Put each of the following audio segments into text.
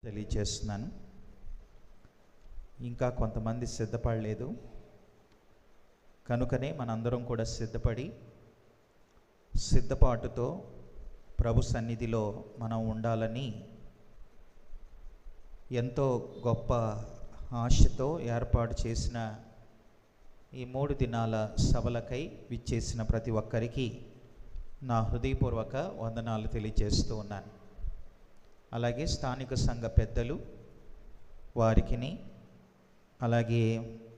తెలియచేస్తున్నాను. ఇంకా కొంతమంది సిద్ధపడలేదు, కనుకనే మనందరం కూడా సిద్ధపాటుతో ప్రభు సన్నిధిలో మనం ఉండాలని ఎంతో గొప్ప ఆశతో ఏర్పాటు చేసిన ఈ 3 దినాల సభలకై విచ్చేసిన ప్రతి ఒక్కరికి నా హృదయపూర్వక వందనాలు తెలియజేస్తూ ఉన్నాను. అలాగే స్థానిక సంఘ పెద్దలు వారికిని, అలాగే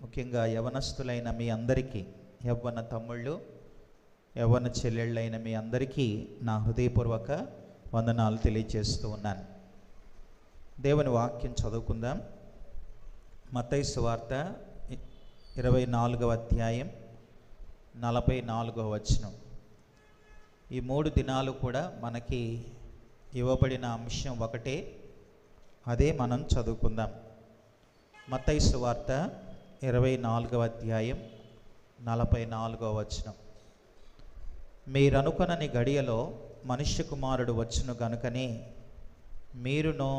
ముఖ్యంగా యవనస్తులైన మీ అందరికీ, యవ్వన తమ్ముళ్ళు యవ్వన చెల్లెళ్ళైన మీ అందరికీ నా హృదయపూర్వక వందనాలు తెలియజేస్తూ ఉన్నాను. దేవుని వాక్యం చదువుకుందాం. మత్తయి సువార్త 24వ అధ్యాయం 44వ వచనం. ఈ 3 దినాలు కూడా మనకి ఇవ్వబడిన అంశం ఒకటే, అదే మనం చదువుకుందాం. మత్తయి సువార్త 24వ అధ్యాయం 44వ వచనం. మీరనుకొనని గడియలో మనుష్య కుమారుడు వచ్చును గనుకనే మీరును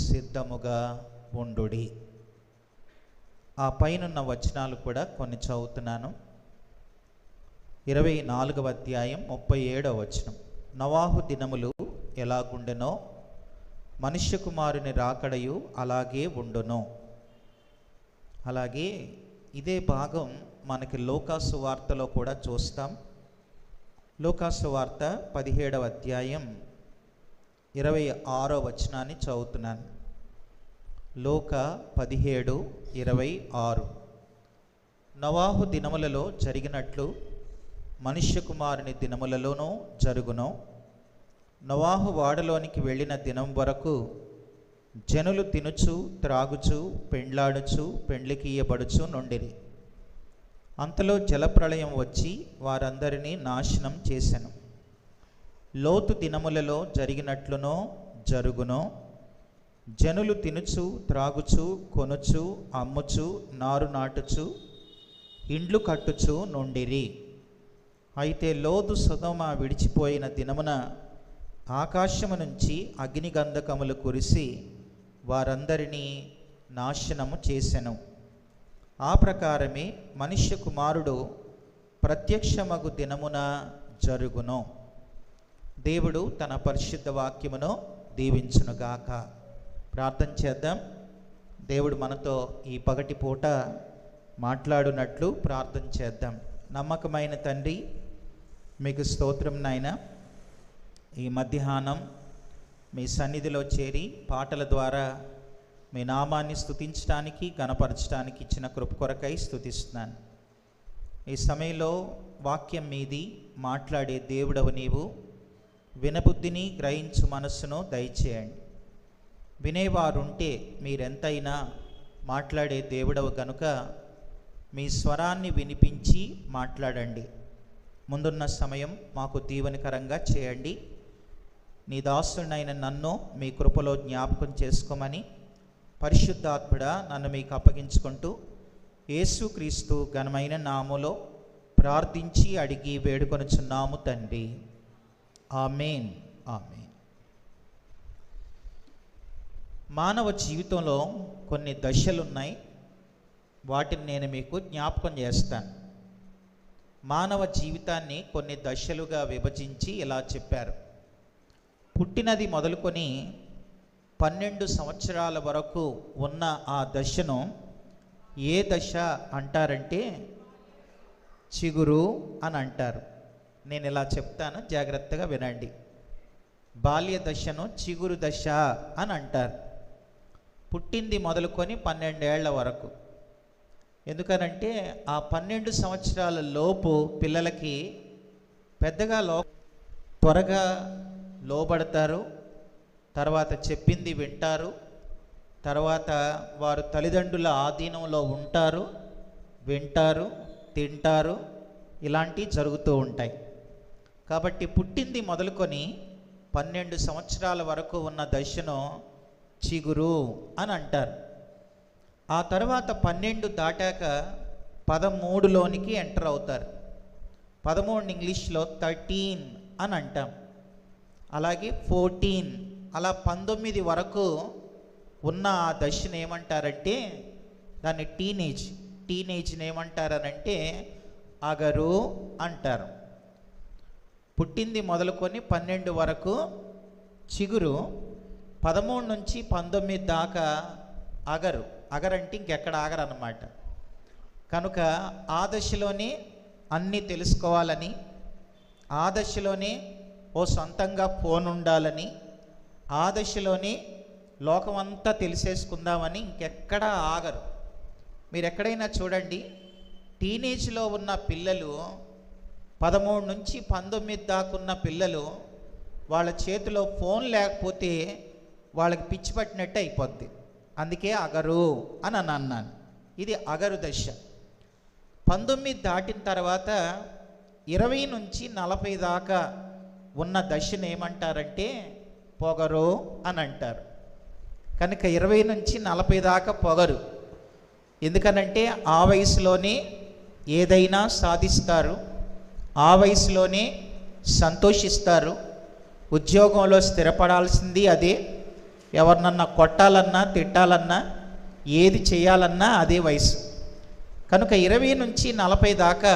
సిద్ధముగా ఉండుడి. ఆ పైనున్న వచనాలు కూడా కొన్ని చదువుతున్నాను. 24వ అధ్యాయం 37వ వచనం. నోవాహు దినములు ఎలాగుండెనో మనుష్య కుమారుని రాకడయు అలాగే ఉండును. అలాగే ఇదే భాగం మనకి లూకాసు వార్తలో కూడా చూస్తాం. లూకాసు వార్త 17వ అధ్యాయం 26వ వచనాన్ని చదువుతున్నాను. లూకా 17:26. నోవాహు దినములలో జరిగినట్లు మనుష్య కుమారుని దినములలోనూ జరుగును. నోవాహు వాడలోనికి వెళ్ళిన దినం వరకు జనులు తినుచు త్రాగుచు పెండ్లాడుచు పెండ్లికియ్యబడుచు నుండిరి. అంతలో జలప్రళయం వచ్చి వారందరినీ నాశనం చేసెను. లోతు దినములలో జరిగినట్లునో జరుగునో జనులు తినుచు త్రాగుచు కొనుచు అమ్ముచు నారు నాటుచు ఇండ్లు కట్టుచు నుండిరి. అయితే లోతు సొదొమ విడిచిపోయిన దినమున ఆకాశము నుంచి అగ్నిగంధకములు కురిసి వారందరినీ నాశనము చేసెను. ఆ ప్రకారమే మనుష్య కుమారుడు ప్రత్యక్షమగు దినమున జరుగును. దేవుడు తన పరిశుద్ధ వాక్యమును దీవించునుగాక. ప్రార్థన చేద్దాం. దేవుడు మనతో ఈ పగటి పూట మాట్లాడునట్లు ప్రార్థన చేద్దాం. నమ్మకమైన తండ్రి, మీకు స్తోత్రం నాయనా. ఈ మధ్యాహ్నం మీ సన్నిధిలో చేరి పాటల ద్వారా మీ నామాన్ని స్తుతించడానికి గణపరచడానికి ఇచ్చిన కృప కొరకై స్తుతిస్తున్నాను. ఈ సమయంలో వాక్యం మీది మాట్లాడే దేవుడవు నీవు. వినబుద్ధిని గ్రహించు మనస్సును దయచేయండి. వినేవారుంటే మీరెంతైనా మాట్లాడే దేవుడవు కనుక మీ స్వరాన్ని వినిపించి మాట్లాడండి. ముందున్న సమయం మాకు దీవెనకరంగా చేయండి. నీ దాసుడినైన నన్ను మీ కృపలో జ్ఞాపకం చేసుకోమని పరిశుద్ధాత్ముడా నన్ను మీకు అప్పగించుకుంటూ యేసుక్రీస్తు ఘనమైన నామములో ప్రార్థించి అడిగి వేడుకొనుచున్నాము తండ్రి. ఆమేన్, ఆమేన్. మానవ జీవితంలో కొన్ని దశలున్నాయి. వాటిని నేను మీకు జ్ఞాపకం చేస్తాను. మానవ జీవితాన్ని కొన్ని దశలుగా విభజించి ఇలా చెప్పారు. పుట్టినది మొదలుకొని 12 సంవత్సరాల వరకు ఉన్న ఆ దశను ఏ దశ అంటారంటే చిగురు అని అంటారు. నేను ఇలా చెప్తాను, జాగ్రత్తగా వినండి. బాల్య దశను చిగురు దశ అని అంటారు. పుట్టింది మొదలుకొని 12 ఏళ్ల వరకు. ఎందుకనంటే ఆ 12 సంవత్సరాల లోపు పిల్లలకి పెద్దగా త్వరగా లోబడతారు. తర్వాత చెప్పింది వింటారు. తర్వాత వారు తల్లిదండ్రుల ఆధీనంలో ఉంటారు, వింటారు, తింటారు. ఇలాంటివి జరుగుతూ ఉంటాయి. కాబట్టి పుట్టింది మొదలుకొని 12 సంవత్సరాల వరకు ఉన్న దశను చిగురు అని అంటారు. ఆ తర్వాత 12 దాటాక 13లోనికి ఎంటర్ అవుతారు. 13 ఇంగ్లీష్లో 13 అని అంటాం. అలాగే 14 అలా 19 వరకు ఉన్న ఆ దశను ఏమంటారంటే దాన్ని టీనేజ్ని ఏమంటారనంటే అగరు అంటారు. పుట్టింది మొదలుకొని 12 వరకు చిగురు, 13 నుంచి 19 దాకా అగరంటే ఇంకెక్కడ ఆగరన్నమాట. కనుక ఆ దశలోనే అన్నీ తెలుసుకోవాలని, ఆ దశలోనే ఓ సొంతంగా ఫోన్ ఉండాలని, ఆ దశలోనే లోకమంతా తెలిసేసుకుందామని ఇంకెక్కడా ఆగరు. మీరు ఎక్కడైనా చూడండి, టీనేజ్లో ఉన్న పిల్లలు 13 నుంచి 19 దాకున్న పిల్లలు వాళ్ళ చేతిలో ఫోన్ లేకపోతే వాళ్ళకి పిచ్చి పట్టినట్టు అయిపోద్ది. అందుకే అగరు అని అన్నాను. ఇది అగరు దశ. 19 దాటిన తర్వాత 20 నుంచి 40 దాకా ఉన్న దశను ఏమంటారంటే పొగరు అని అంటారు. కనుక 20 నుంచి 40 దాకా పొగరు. ఎందుకనంటే ఆ వయసులోనే ఏదైనా సాధిస్తారు, ఆ వయసులోనే సంతోషిస్తారు. ఉద్యోగంలో స్థిరపడాల్సింది అదే. ఎవరినన్నా కొట్టాలన్నా తిట్టాలన్నా ఏది చేయాలన్నా అదే వయసు. కనుక 20 నుంచి 40 దాకా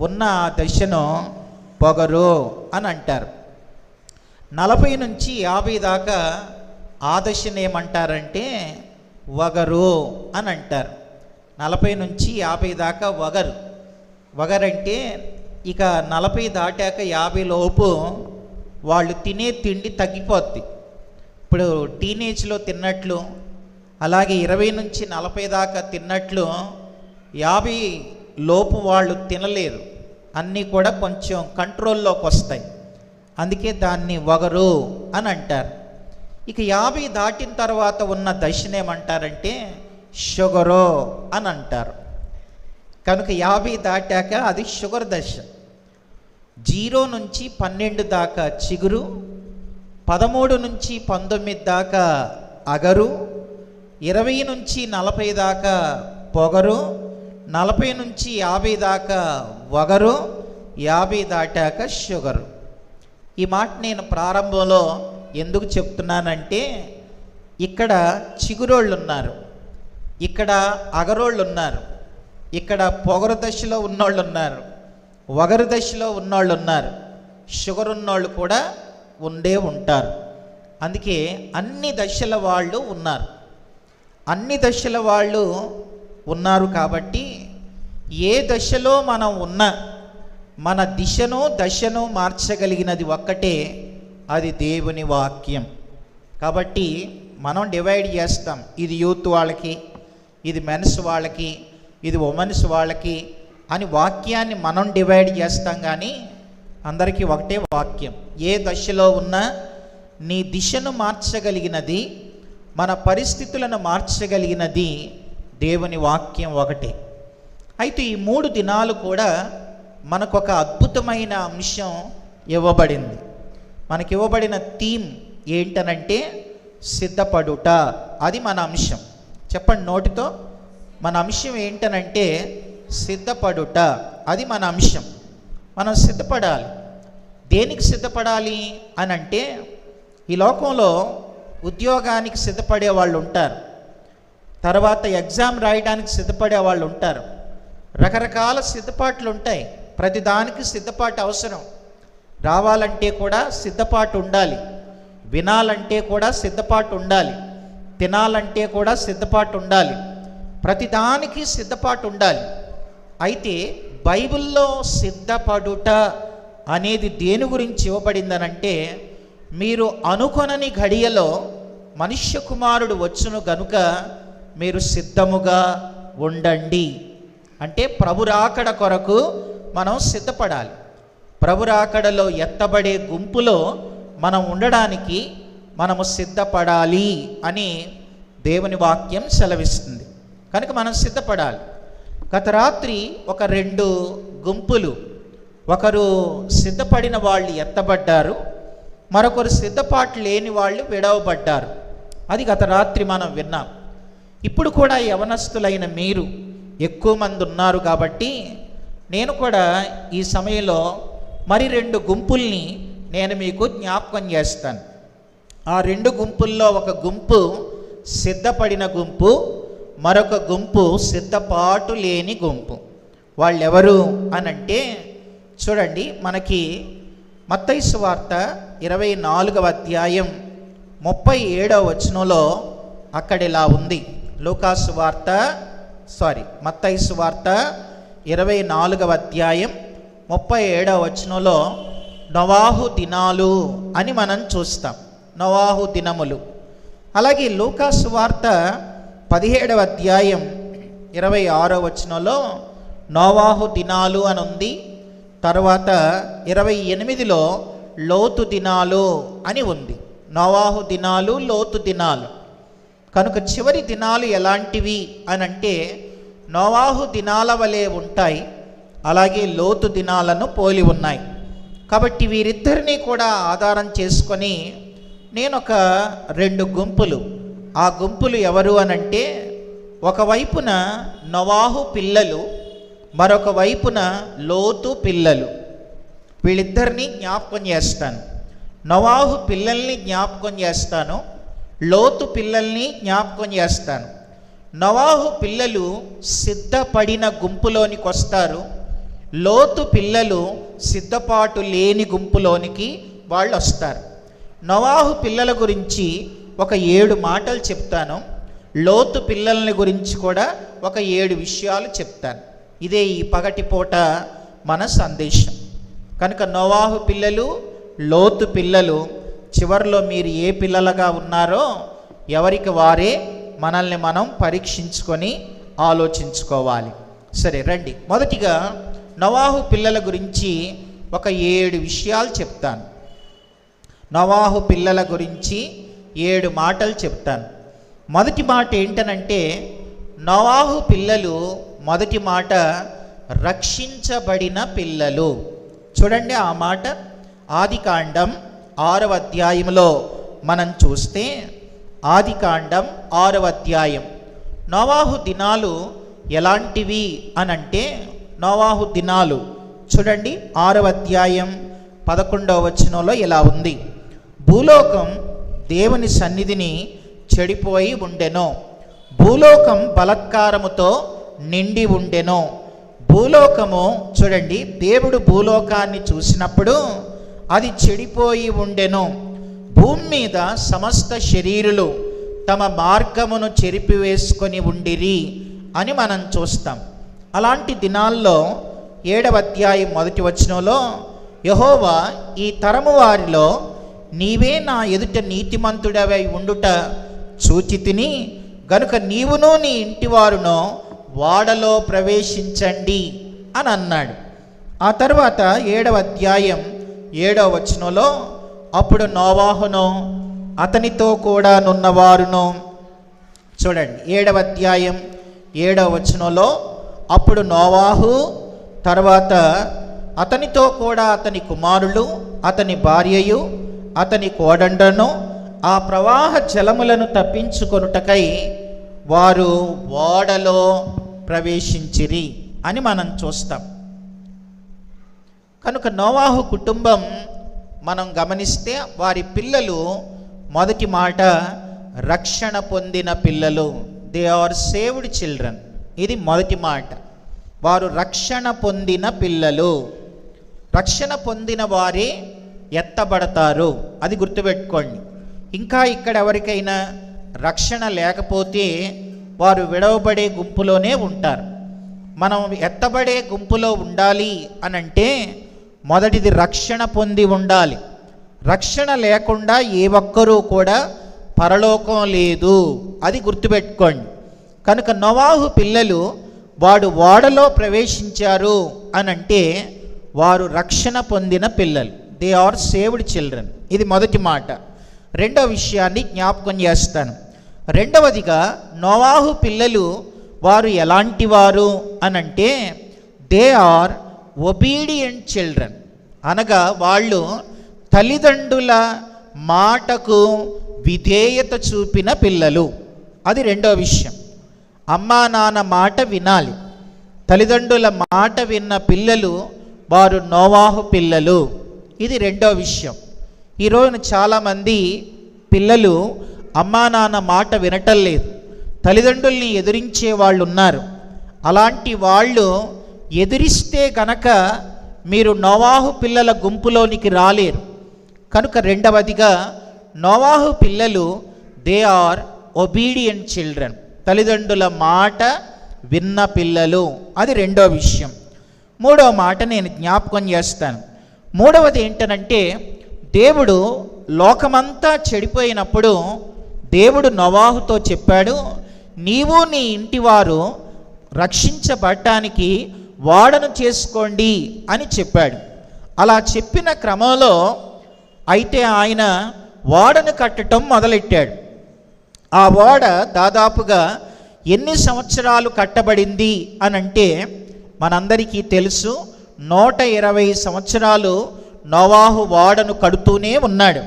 ఉన్న ఆ దశను పొగరు అని అంటారు. 40 నుంచి 50 దాకా ఆ దశను ఏమంటారంటే వగరు అని అంటారు. 40 నుంచి 50 దాకా వగరంటే ఇక 40 దాటాక 50 లోపు వాళ్ళు తినే తిండి తగ్గిపోద్ది. ఇప్పుడు టీనేజ్లో తిన్నట్లు, అలాగే 20 నుంచి 40 దాకా తిన్నట్లు 50 లోపు వాళ్ళు తినలేరు. అన్నీ కూడా కొంచెం కంట్రోల్లోకి వస్తాయి. అందుకే దాన్ని వగరు అని అంటారు. ఇక 50 దాటిన తర్వాత ఉన్న దశనేమంటారంటే షుగరు అని అంటారు. కనుక 50 దాటాక అది షుగర్ దశ. 0 నుంచి 12 దాకా చిగురు, 13 నుంచి 19 దాకా అగరు, 20 నుంచి 40 దాకా పొగరు, 40 నుంచి 50 దాకా వగరు, 50 దాటాక షుగరు. ఈ మాట నేను ప్రారంభంలో ఎందుకు చెప్తున్నానంటే ఇక్కడ చిగురోళ్ళు ఉన్నారు, ఇక్కడ అగరోళ్ళు ఉన్నారు, ఇక్కడ పొగరు దశలో ఉన్నోళ్ళు ఉన్నారు, వగరు దశలో ఉన్నోళ్ళు ఉన్నారు, షుగర్ ఉన్నోళ్ళు కూడా ఉంటారు. అందుకే అన్ని దశల వాళ్ళు ఉన్నారు. అన్ని దశల వాళ్ళు ఉన్నారు కాబట్టి ఏ దశలో మనం ఉన్నా మన దశను మార్చగలిగినది ఒక్కటే, అది దేవుని వాక్యం. కాబట్టి మనం డివైడ్ చేస్తాం, ఇది యూత్ వాళ్ళకి, ఇది మెన్స్ వాళ్ళకి, ఇది ఉమెన్స్ వాళ్ళకి అని వాక్యాన్ని మనం డివైడ్ చేస్తాం. కానీ అందరికీ ఒకటే వాక్యం. ఏ దశలో ఉన్నా నీ దిశను మార్చగలిగినది, మన పరిస్థితులను మార్చగలిగినది దేవుని వాక్యం ఒకటే. అయితే ఈ 3 దినాలు కూడా మనకొక అద్భుతమైన అంశం ఇవ్వబడింది. మనకి ఇవ్వబడిన థీమ్ ఏంటనంటే సిద్ధపడుట. అది మన అంశం. చెప్పండి నోటితో. మన అంశం ఏంటనంటే సిద్ధపడుట. అది మన అంశం. మనం సిద్ధపడాలి. దేనికి సిద్ధపడాలి అని అంటే, ఈ లోకంలో ఉద్యోగానికి సిద్ధపడే వాళ్ళు ఉంటారు, తర్వాత ఎగ్జామ్ రాయడానికి సిద్ధపడే వాళ్ళు ఉంటారు. రకరకాల సిద్ధపాట్లు ఉంటాయి. ప్రతిదానికి సిద్ధపాటు అవసరం. రావాలంటే కూడా సిద్ధపాటు ఉండాలి, వినాలంటే కూడా సిద్ధపాటు ఉండాలి, తినాలంటే కూడా సిద్ధపాటు ఉండాలి, ప్రతిదానికి సిద్ధపాటు ఉండాలి. అయితే బైబిల్లో సిద్ధపడుట అనేది దేని గురించి ఇవ్వబడిందనంటే, మీరు అనుకొనని ఘడియలో మనుష్య కుమారుడు వచ్చును గనుక మీరు సిద్ధముగా ఉండండి. అంటే ప్రభు రాకడ కొరకు మనం సిద్ధపడాలి. ప్రభు రాకడలో ఎత్తబడే గుంపులో మనం ఉండడానికి మనము సిద్ధపడాలి అని దేవుని వాక్యం సెలవిస్తుంది. కనుక మనం సిద్ధపడాలి. గత రాత్రి ఒక 2 గుంపులు, ఒకరు సిద్ధపడిన వాళ్ళు ఎత్తబడ్డారు, మరొకరు సిద్ధపాటు లేని వాళ్ళు విడవబడ్డారు. అది గత రాత్రి మనం విన్నాం. ఇప్పుడు కూడా యవనస్తులైన మీరు ఎక్కువ మంది ఉన్నారు కాబట్టి నేను కూడా ఈ సమయంలో మరి 2 గుంపుల్ని నేను మీకు జ్ఞాపకం చేస్తాను. ఆ 2 గుంపుల్లో ఒక గుంపు సిద్ధపడిన గుంపు, మరొక గుంపు సిద్ధపాటు లేని గుంపు. వాళ్ళెవరు అనంటే చూడండి, మనకి మత్తయి సువార్త 24వ అధ్యాయం 37వ వచనంలో అక్కడ ఇలా ఉంది. మత్తయి సువార్త 24వ అధ్యాయం 37వ వచనంలో నోవాహు దినాలు అని మనం చూస్తాం, నోవాహు దినములు. అలాగే లూకా సువార్త 17వ అధ్యాయం 26వ వచనంలో నోవాహు దినాలు అని ఉంది. తర్వాత 28లో లోతు దినాలు అని ఉంది. నోవాహు దినాలు, లోతు దినాలు. కనుక చివరి దినాలు ఎలాంటివి అని అంటే నోవాహు దినాల వలె ఉంటాయి, అలాగే లోతు దినాలను పోలి ఉన్నాయి. కాబట్టి వీరిద్దరినీ కూడా ఆధారం చేసుకొని నేను ఒక 2 గుంపులు, ఆ గుంపులు ఎవరు అనంటే ఒకవైపున నోవాహు పిల్లలు, మరొక వైపున లోతు పిల్లలు. వీళ్ళిద్దరినీ జ్ఞాపకం చేస్తాను. నోవాహు పిల్లల్ని జ్ఞాపకం చేస్తాను, లోతు పిల్లల్ని జ్ఞాపకం చేస్తాను. నోవాహు పిల్లలు సిద్ధపడిన గుంపులోనికి వస్తారు, లోతు పిల్లలు సిద్ధపాటు లేని గుంపులోనికి వాళ్ళు వస్తారు. నోవాహు పిల్లల గురించి ఒక 7 మాటలు చెప్తాను, లోతు పిల్లల్ని గురించి కూడా ఒక 7 విషయాలు చెప్తాను. ఇదే ఈ పగటిపూట మన సందేశం. కనుక నోవాహు పిల్లలు, లోతు పిల్లలు, చివరిలో మీరు ఏ పిల్లలుగా ఉన్నారో ఎవరికి వారే మనల్ని మనం పరీక్షించుకొని ఆలోచించుకోవాలి. సరే రండి, మొదటిగా నోవాహు పిల్లల గురించి ఒక 7 విషయాలు చెప్తాను. నోవాహు పిల్లల గురించి 7 మాటలు చెప్తాను. మొదటి మాట ఏంటనంటే నోవాహు పిల్లలు, మొదటి మాట రక్షించబడిన పిల్లలు. చూడండి ఆ మాట ఆదికాండం 6వ అధ్యాయంలో మనం చూస్తే, ఆదికాండం 6వ అధ్యాయం నోవాహు దినాలు ఎలాంటివి అనంటే, నోవాహు దినాలు చూడండి 6వ అధ్యాయం 11వ వచనంలో ఇలా ఉంది. భూలోకం దేవుని సన్నిధిని చెడిపోయి ఉండెను, భూలోకం బలత్కారముతో నిండి ఉండెను. భూలోకము చూడండి, దేవుడు భూలోకాన్ని చూసినప్పుడు అది చెడిపోయి ఉండెను. భూమి మీద సమస్త శరీరులు తమ మార్గమును చెరిపివేసుకొని ఉండిరి అని మనం చూస్తాం. అలాంటి దినాల్లో 7వ అధ్యాయం 1వ వచనంలో యెహోవా ఈ తరము వారిలో నీవే నా ఎదుట నీతిమంతుడవై ఉండుట చూచితిని గనుక నీవును నీ ఇంటివారును వాడలో ప్రవేశించండి అని అన్నాడు. ఆ తర్వాత 7వ అధ్యాయం 7వ వచనంలో అప్పుడు నోవాహును అతనితో కూడా నున్నవారును, చూడండి 7వ అధ్యాయం 7వ వచనంలో అప్పుడు నోవాహు, తర్వాత అతనితో కూడా అతని కుమారులు, అతని భార్యయు, అతని కోడండను ఆ ప్రవాహ జలములను తప్పించుకొనుటకై వారు ఓడలో ప్రవేశించిరి అని మనం చూస్తాం. కనుక నోవాహు కుటుంబం మనం గమనిస్తే వారి పిల్లలు, మొదటి మాట రక్షణ పొందిన పిల్లలు, దే ఆర్ సేవ్డ్ చిల్డ్రన్. ఇది మొదటి మాట, వారు రక్షణ పొందిన పిల్లలు. రక్షణ పొందిన వారే ఎత్తబడతారు, అది గుర్తుపెట్టుకోండి. ఇంకా ఇక్కడ ఎవరికైనా రక్షణ లేకపోతే వారు విడవబడే గుంపులోనే ఉంటారు. మనం ఎత్తబడే గుంపులో ఉండాలి అనంటే మొదటిది రక్షణ పొంది ఉండాలి. రక్షణ లేకుండా ఏ ఒక్కరూ కూడా పరలోకం లేదు, అది గుర్తుపెట్టుకోండి. కనుక నోవాహు పిల్లలు వాడు ఓడలో ప్రవేశించారు అనంటే వారు రక్షణ పొందిన పిల్లలు, దే ఆర్ సేవ్డ్ చిల్డ్రన్. ఇది మొదటి మాట. రెండవ విషయాన్ని జ్ఞాపకం చేస్తాను. రెండవదిగా నోవాహు పిల్లలు వారు ఎలాంటి వారు అనంటే దే ఆర్ ఒబీడియంట్ చిల్డ్రన్, అనగా వాళ్ళు తల్లిదండ్రుల మాటకు విధేయత చూపిన పిల్లలు. అది రెండో విషయం. అమ్మా నాన్న మాట వినాలి. తల్లిదండ్రుల మాట విన్న పిల్లలు వారు నోవాహు పిల్లలు. ఇది రెండో విషయం. ఈరోజు చాలామంది పిల్లలు అమ్మా నాన్న మాట వినటం లేదు, తల్లిదండ్రుల్ని ఎదిరించే వాళ్ళు ఉన్నారు. అలాంటి వాళ్ళు ఎదిరిస్తే గనక మీరు నోవాహు పిల్లల గుంపులోనికి రాలేరు. కనుక రెండవదిగా నోవాహు పిల్లలు దే ఆర్ ఒబీడియంట్ చిల్డ్రన్, తల్లిదండ్రుల మాట విన్న పిల్లలు. అది రెండో విషయం. మూడవ మాట నేను జ్ఞాపకం చేస్తాను. మూడవది ఏంటనంటే, దేవుడు లోకమంతా చెడిపోయినప్పుడు దేవుడు నోవాహుతో చెప్పాడు, నీవు నీ ఇంటివారు రక్షించబడటానికి ఓడను చేసుకోండి అని చెప్పాడు. అలా చెప్పిన క్రమంలో అయితే ఆయన ఓడను కట్టడం మొదలెట్టాడు. ఆ ఓడ దాదాపుగా ఎన్ని సంవత్సరాలు కట్టబడింది అని అంటే మనందరికీ తెలుసు, 120 సంవత్సరాలు నోవాహు ఓడను కడుతూనే ఉన్నాడు.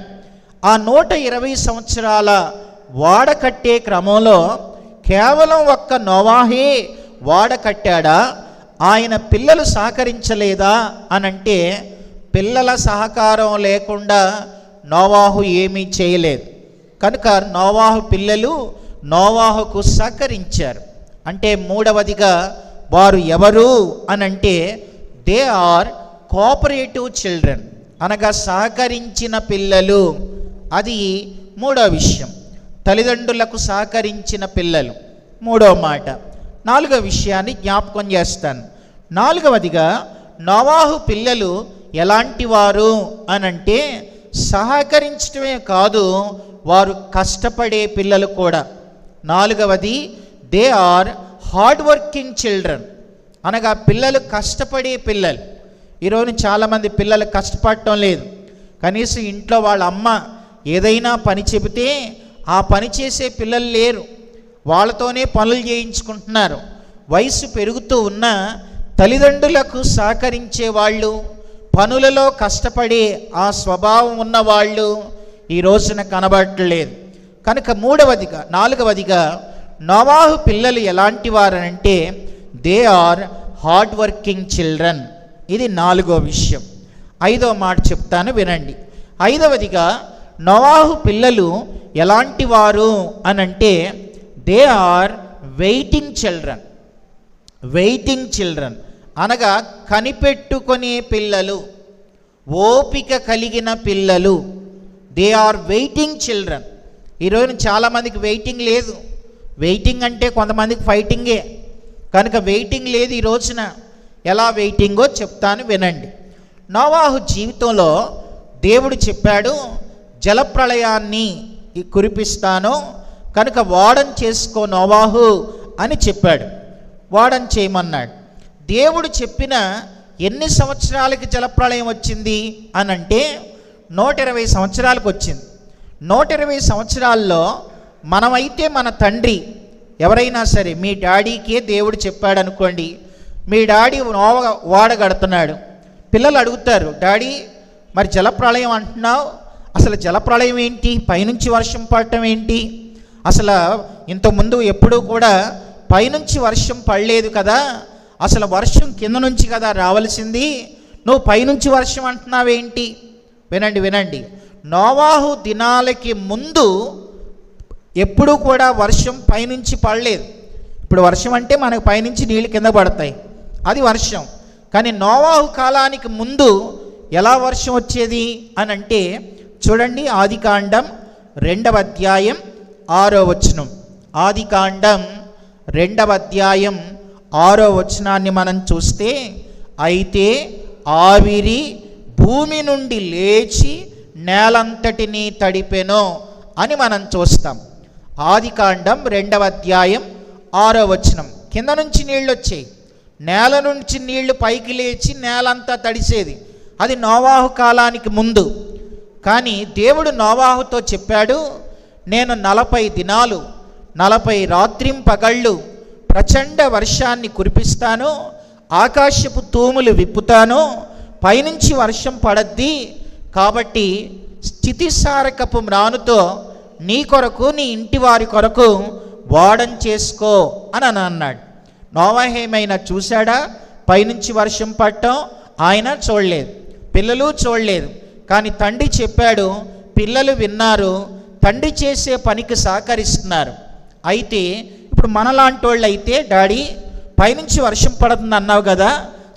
ఆ 120 సంవత్సరాల ఓడ కట్టే క్రమంలో కేవలం ఒక్క నోవాహే ఓడ కట్టాడా, ఆయన పిల్లలు సహకరించలేదా అనంటే పిల్లల సహకారం లేకుండా నోవాహు ఏమీ చేయలేదు. కనుక నోవాహు పిల్లలు నోవాహుకు సహకరించారు. అంటే మూడవదిగా వారు ఎవరు అనంటే దే ఆర్ కోఆపరేటివ్ చిల్డ్రన్, అనగా సహకరించిన పిల్లలు. అది మూడో విషయం, తల్లిదండ్రులకు సహకరించిన పిల్లలు. మూడో మాట. నాలుగో విషయాన్ని జ్ఞాపకం చేస్తాను. నాలుగవదిగా నోవాహు పిల్లలు ఎలాంటి వారు అనంటే సహకరించడమే కాదు, వారు కష్టపడే పిల్లలు కూడా. నాలుగవది they are hard working children, అనగా పిల్లలు కష్టపడే పిల్లలు. ఈరోజు చాలామంది పిల్లలు కష్టపడటం లేదు. కనీసం ఇంట్లో వాళ్ళ అమ్మ ఏదైనా పని చెబితే ఆ పని చేసే పిల్లలు లేరు, వాళ్ళతోనే పనులు చేయించుకుంటున్నారు. వయసు పెరుగుతూ ఉన్న తల్లిదండ్రులకు సహకరించే వాళ్ళు, పనులలో కష్టపడే ఆ స్వభావం ఉన్నవాళ్ళు ఈ రోజున కనబడట్లేదు. కనుక నాలుగవదిగా నోవాహు పిల్లలు ఎలాంటి వారనంటే they are hard working children. ఇది నాలుగో విషయం. ఐదో మాట చెప్తాను వినండి. ఐదవదిగా నోవాహు పిల్లలు ఎలాంటి వారు అనంటే they are waiting children. Waiting children అనగా కనిపెట్టుకునే పిల్లలు, ఓపిక కలిగిన పిల్లలు. They are waiting children. ఈరోజు చాలామందికి వెయిటింగ్ లేదు. వెయిటింగ్ అంటే కొంతమందికి ఫైటింగే. కనుక వెయిటింగ్ లేదు ఈ రోజున. ఎలా వెయిటింగో చెప్తాను వినండి. నోవాహు జీవితంలో దేవుడు చెప్పాడు, జలప్రళయాన్ని కురిపిస్తాను కనుక ఓడను చేసుకో నోవాహు అని చెప్పాడు. ఓడను చేయమన్నాడు. దేవుడు చెప్పిన ఎన్ని సంవత్సరాలకి జలప్రళయం వచ్చింది అనంటే 120 సంవత్సరాలకు వచ్చింది. 120 సంవత్సరాల్లో మనమైతే మన తండ్రి ఎవరైనా సరే, మీ డాడీకే దేవుడు చెప్పాడు అనుకోండి, మీ డాడీ ఓడ కడుతున్నాడు, పిల్లలు అడుగుతారు, డాడీ మరి జలప్రళయం అంటున్నావు, అసలు జలప్రళయం ఏంటి, పైనుంచి వర్షం పడటం ఏంటి, అసలు ఇంతకుముందు ఎప్పుడూ కూడా పైనుంచి వర్షం పడలేదు కదా, అసలు వర్షం కింద నుంచి కదా రావాల్సింది, నువ్వు పైనుంచి వర్షం అంటున్నావేంటి? వినండి, నోవాహు దినాలకి ముందు ఎప్పుడూ కూడా వర్షం పైనుంచి పడలేదు. ఇప్పుడు వర్షం అంటే మనకు పైనుంచి నీళ్ళు కింద పడతాయి, అది వర్షం. కానీ నోవాహు కాలానికి ముందు ఎలా వర్షం వచ్చేది అని అంటే చూడండి, ఆదికాండం 2వ అధ్యాయం 6వ వచనం. ఆదికాండం 2వ అధ్యాయం 6వ వచనాన్ని మనం చూస్తే, అయితే ఆవిరి భూమి నుండి లేచి నేలంతటినీ తడిపెను అని మనం చూస్తాం. ఆదికాండం 2వ అధ్యాయం 6వ వచనం. కింద నుంచి నీళ్ళు వచ్చాయి, నేల నుంచి నీళ్లు పైకి లేచి నేలంతా తడిసేది. అది నోవాహు కాలానికి ముందు. కానీ దేవుడు నోవాహుతో చెప్పాడు, నేను 40 దినాలు 40 రాత్రింపగళ్ళు ప్రచండ వర్షాన్ని కురిపిస్తాను, ఆకాశపు తూములు విప్పుతాను, పైనుంచి వర్షం పడద్ది, కాబట్టి స్థితిసారకపు మ్రానుతో నీ కొరకు నీ ఇంటి వారి కొరకు ఓడను చేసుకో అని అన్నాడు. నోవాహు ఏమైనా చూశాడా పైనుంచి వర్షం పడటం? ఆయన చూడలేదు, పిల్లలు చూడలేదు. కానీ తండ్రి చెప్పాడు, పిల్లలు విన్నారు, తండ్రి చేసే పనికి సహకరిస్తున్నారు. అయితే ఇప్పుడు మనలాంటి వాళ్ళు అయితే, డాడీ పైనుంచి వర్షం పడుతుంది అన్నావు కదా,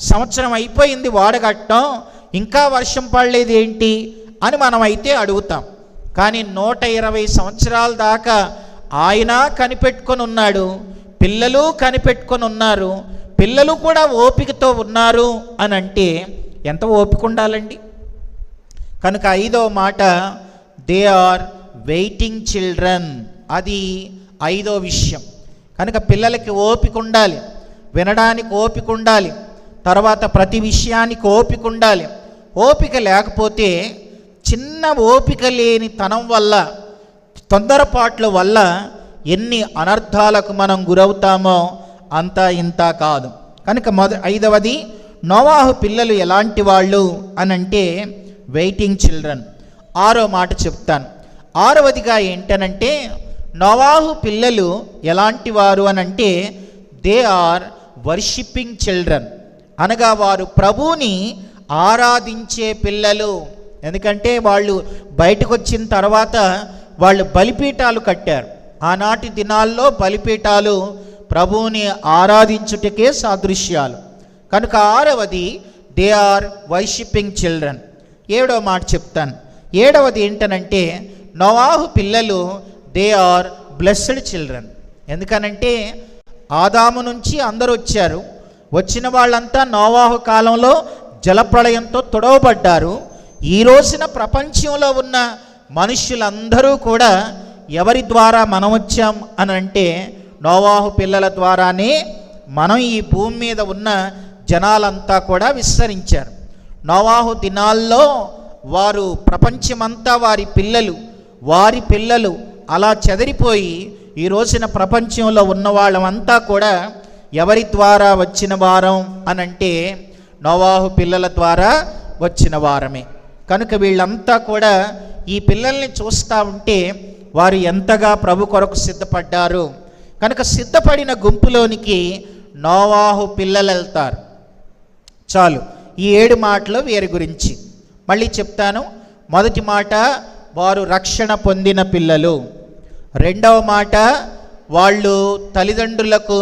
సంవత్సరం అయిపోయింది వాడగట్టం, ఇంకా వర్షం పడలేదు ఏంటి అని మనం అయితే అడుగుతాం. కానీ 120 సంవత్సరాల దాకా ఆయన కనిపెట్టుకొని ఉన్నాడు, పిల్లలు కనిపెట్టుకొని ఉన్నారు, పిల్లలు కూడా ఓపికతో ఉన్నారు అని అంటే ఎంత ఓపిక ఉండాలండి. కనుక 5వ మాట, దే ఆర్ వెయిటింగ్ చిల్డ్రన్, అది 5వ విషయం. కనుక పిల్లలకి ఓపిక ఉండాలి, వినడానికి ఓపిక ఉండాలి, తర్వాత ప్రతి విషయానికి ఓపిక ఉండాలి. ఓపిక లేకపోతే, చిన్న ఓపిక లేని తనం వల్ల, తొందరపాట్ల వల్ల ఎన్ని అనర్థాలకు మనం గురవుతామో అంతా ఇంత కాదు. కనుక 5వది, నోవాహు పిల్లలు ఎలాంటి వాళ్ళు అని అంటే వెయిటింగ్ చిల్డ్రన్. 6వ మాట చెప్తాను. 6వదిగా ఏంటనంటే, నోవాహు పిల్లలు ఎలాంటి వారు అని అంటే దే ఆర్ వర్షిప్పింగ్ చిల్డ్రన్, అనగా వారు ప్రభువుని ఆరాధించే పిల్లలు. ఎందుకంటే వాళ్ళు బయటకు వచ్చిన తర్వాత వాళ్ళు బలిపీఠాలు కట్టారు. ఆనాటి దినాల్లో బలిపీఠాలు ప్రభువుని ఆరాధించుటకే సాదృశ్యాలు. కనుక 6వది, దే ఆర్ వర్షిప్పింగ్ చిల్డ్రన్. 7వ మాట చెప్తాను. 7వది ఏంటనంటే, నోవాహు పిల్లలు దే ఆర్ బ్లెస్డ్ చిల్డ్రన్. ఎందుకనంటే ఆదాము నుంచి అందరూ వచ్చారు, వచ్చిన వాళ్ళంతా నోవాహు కాలంలో జలప్రళయంతో తొడవబడ్డారు. ఈ రోజున ప్రపంచంలో ఉన్న మనుష్యులందరూ కూడా ఎవరి ద్వారా మనం వచ్చాం అని అంటే నోవాహు పిల్లల ద్వారానే మనం ఈ భూమి మీద ఉన్న జనాలంతా కూడా విస్తరించారు. నోవాహు దినాల్లో వారు ప్రపంచమంతా వారి పిల్లలు అలా చెదిరిపోయి ఈ రోజున ప్రపంచంలో ఉన్న వాళ్ళమంతా కూడా ఎవరి ద్వారా వచ్చిన వారం అని అంటే నోవాహు పిల్లల ద్వారా వచ్చిన వారమే. కనుక వీళ్ళంతా కూడా ఈ పిల్లల్ని చూస్తూ ఉంటే వారు ఎంతగా ప్రభు కొరకు సిద్ధపడ్డారు. కనుక సిద్ధపడిన గుంపులోనికి నోవాహు పిల్లలు వెళ్తారు. చాలు, ఈ 7 మాటలు వీరి గురించి మళ్ళీ చెప్తాను. 1వ మాట, వారు రక్షణ పొందిన పిల్లలు. 2వ మాట, వాళ్ళు తల్లిదండ్రులకు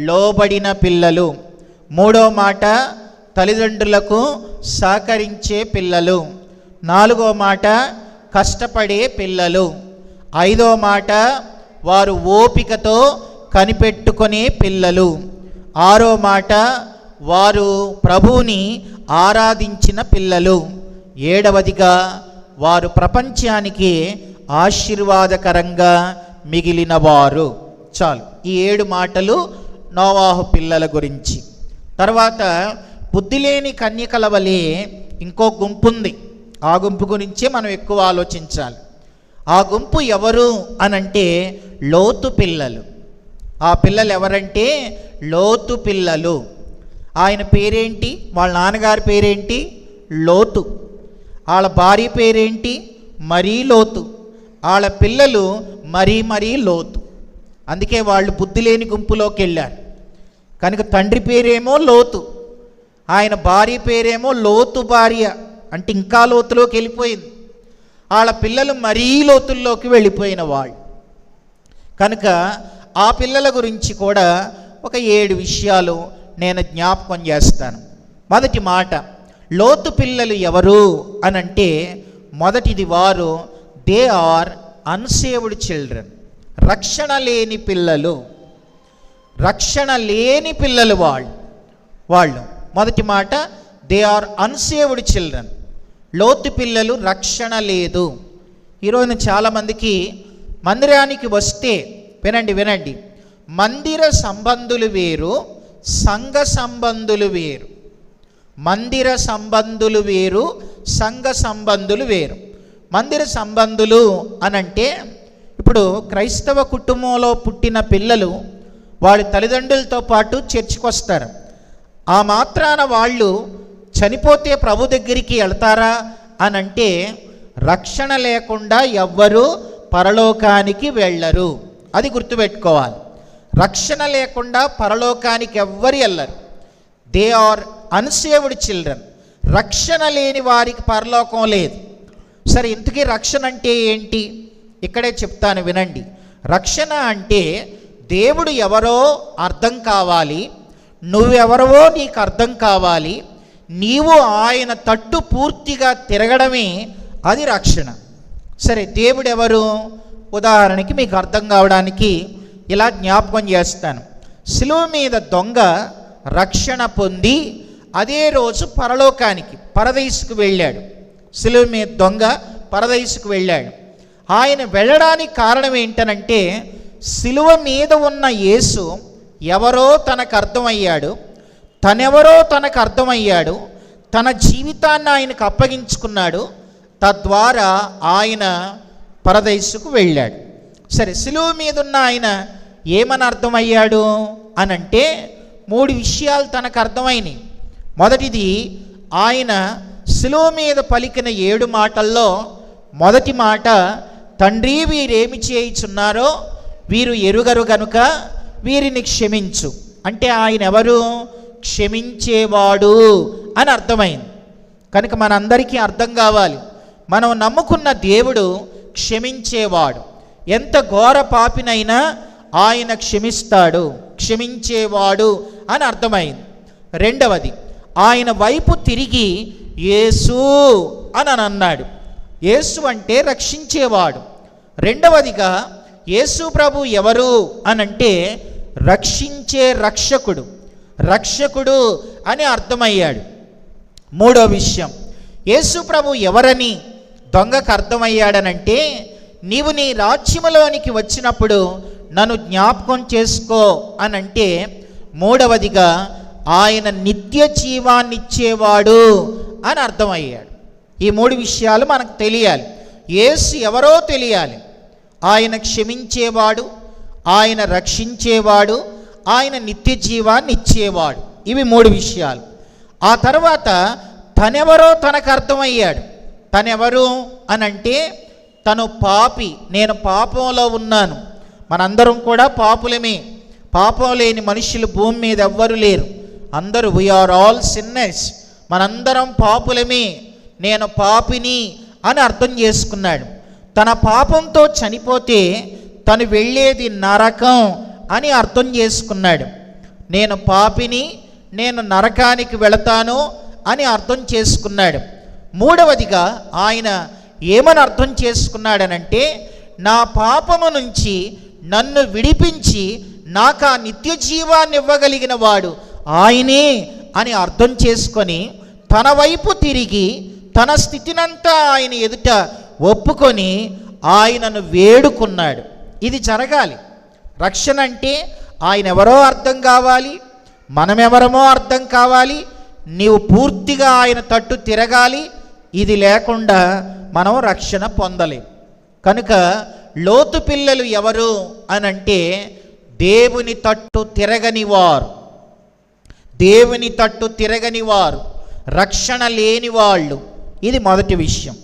లోబడిన పిల్లలు. 3వ మాట, తల్లిదండ్రులకు సహకరించే పిల్లలు. 4వ మాట, కష్టపడే పిల్లలు. 5వ మాట, వారు ఓపికతో కనిపెట్టుకునే పిల్లలు. 6వ మాట, వారు ప్రభువుని ఆరాధించిన పిల్లలు. 7వదిగా, వారు ప్రపంచానికి ఆశీర్వాదకరంగా మిగిలిన వారు. చాలు, ఈ 7 మాటలు నోవాహు పిల్లల గురించి. తర్వాత బుద్ధిలేని కన్యకల వలె ఇంకో గుంపు ఉంది. ఆ గుంపు గురించే మనం ఎక్కువ ఆలోచించాలి. ఆ గుంపు ఎవరు అనంటే లోతు పిల్లలు. ఆ పిల్లలు ఎవరంటే లోతు పిల్లలు. ఆయన పేరేంటి? వాళ్ళ నాన్నగారి పేరేంటి? లోతు. వాళ్ళ భార్య పేరేంటి? మరీ లోతు. వాళ్ళ పిల్లలు మరీ లోతు. అందుకే వాళ్ళు బుద్ధి లేని గుంపులోకి వెళ్ళారు. కనుక తండ్రి పేరేమో లోతు, ఆయన భార్య పేరేమో లోతు భార్య, అంటే ఇంకా లోతులోకి వెళ్ళిపోయింది. వాళ్ళ పిల్లలు మరీ లోతుల్లోకి వెళ్ళిపోయిన వాళ్ళు. కనుక ఆ పిల్లల గురించి కూడా ఒక 7 విషయాలు నేను జ్ఞాపకం చేస్తాను. 1వ మాట, లోతు పిల్లలు ఎవరు అనంటే మొదటిది, వారు దే ఆర్ అన్సేవ్డ్ చిల్డ్రన్, రక్షణ లేని పిల్లలు. రక్షణ లేని పిల్లలు వాళ్ళు. 1వ మాట, దే ఆర్ అన్సేవ్డ్ చిల్డ్రన్. లోతు పిల్లలు, రక్షణ లేదు. ఈరోజు చాలామందికి మందిరానికి వస్తే, వినండి, మందిర సంబంధులు వేరు, సంఘ సంబంధులు వేరు. మందిర సంబంధులు వేరు, సంఘ సంబంధులు వేరు. మందిర సంబంధులు అనంటే, ఇప్పుడు క్రైస్తవ కుటుంబంలో పుట్టిన పిల్లలు వాళ్ళ తల్లిదండ్రులతో పాటు చర్చికి వస్తారు. ఆ మాత్రాన వాళ్ళు చనిపోతే ప్రభు దగ్గరికి వెళ్తారా అనంటే రక్షణ లేకుండా ఎవ్వరూ పరలోకానికి వెళ్ళరు. అది గుర్తుపెట్టుకోవాలి. రక్షణ లేకుండా పరలోకానికి ఎవ్వరు వెళ్ళరు. They are unsaved children. రక్షణ లేని వారికి పరలోకం లేదు. సరే, ఇంతకీ రక్షణ అంటే ఏంటి? ఇక్కడే చెప్తాను వినండి. రక్షణ అంటే దేవుడు ఎవరో అర్థం కావాలి, నువ్వెవరవో నీకు అర్థం కావాలి, నీవు ఆయన తట్టు పూర్తిగా తిరగడమే అది రక్షణ. సరే, దేవుడు ఎవరు? ఉదాహరణకి మీకు అర్థం కావడానికి ఇలా జ్ఞాపకం చేస్తాను. శిలువ మీద దొంగ రక్షణ పొంది అదే రోజు పరలోకానికి పరదైసుకు వెళ్ళాడు. శిలువ మీద దొంగ పరదైసుకు వెళ్ళాడు. ఆయన వెళ్ళడానికి కారణం ఏంటనంటే శిలువ మీద ఉన్న యేసు ఎవరో తనకు అర్థమయ్యాడు, తనెవరో తనకు అర్థమయ్యాడు, తన జీవితాన్ని ఆయనకు అప్పగించుకున్నాడు, తద్వారా ఆయన పరదైసుకు వెళ్ళాడు. సరే, శిలువ మీద ఉన్న ఆయన ఏమని అర్థమయ్యాడు అనంటే 3 విషయాలు తనకు అర్థమైనవి. మొదటిది, ఆయన శిలువ మీద పలికిన 7 మాటల్లో మొదటి మాట, తండ్రి వీరేమి చేయుచున్నారో వీరు ఎరుగరు గనుక వీరిని క్షమించు. అంటే ఆయన ఎవరు? క్షమించేవాడు అని అర్థమైంది. కనుక మనందరికీ అర్థం కావాలి, మనం నమ్ముకున్న దేవుడు క్షమించేవాడు. ఎంత ఘోర పాపినైనా ఆయన క్షమిస్తాడు, క్షమించేవాడు అని అర్థమైంది. రెండవది, ఆయన వైపు తిరిగి యేసు అని అన్నాడు. యేసు అంటే రక్షించేవాడు. రెండవదిగా యేసు ప్రభు ఎవరు అనంటే రక్షించే రక్షకుడు, రక్షకుడు అని అర్థమయ్యాడు. మూడో విషయం, యేసు ప్రభు ఎవరని దొంగకు అర్థమయ్యాడనంటే నీవు నీ రాజ్యములోనికి వచ్చినప్పుడు నన్ను జ్ఞాపకం చేసుకో అనంటే, మూడవదిగా ఆయన నిత్య జీవాన్నిచ్చేవాడు అని అర్థమయ్యాడు. ఈ 3 విషయాలు మనకు తెలియాలి. యేసు ఎవరో తెలియాలి, ఆయన క్షమించేవాడు, ఆయన రక్షించేవాడు, ఆయన నిత్య జీవాన్ని ఇచ్చేవాడు. ఇవి 3 విషయాలు. ఆ తర్వాత తనెవరో తనకు అర్థమయ్యాడు. తనెవరు అనంటే తను పాపి, నేను పాపంలో ఉన్నాను. మనందరం కూడా పాపులమే. పాపం లేని మనుషులు భూమి మీద ఎవ్వరు లేరు. అందరూ వీఆర్ ఆల్ సిన్నర్స్, మనందరం పాపులమే, నేను పాపిని అని అర్థం చేసుకున్నాడు. తన పాపంతో చనిపోతే తను వెళ్ళేది నరకం అని అర్థం చేసుకున్నాడు. నేను పాపిని, నేను నరకానికి వెళతాను అని అర్థం చేసుకున్నాడు. మూడవదిగా ఆయన ఏమని అర్థం చేసుకున్నాడనంటే నా పాపము నుంచి నన్ను విడిపించి నాకు ఆ నిత్య జీవాన్ని ఇవ్వగలిగిన వాడు ఆయనే అని అర్థం చేసుకొని తన వైపు తిరిగి తన స్థితినంతా ఆయన ఎదుట ఒప్పుకొని ఆయనను వేడుకున్నాడు. ఇది జరగాలి. రక్షణ అంటే ఆయన ఎవరో అర్థం కావాలి, మనమెవరమో అర్థం కావాలి, నీవు పూర్తిగా ఆయన తట్టు తిరగాలి. ఇది లేకుండా మనం రక్షణ పొందలేం. కనుక లోతు పిల్లలు ఎవరు అనంటే దేవుని తట్టు తిరగని వారు, దేవుని తట్టు తిరగని వారు, రక్షణ లేని వాళ్ళు. ఇది మొదటి విషయం.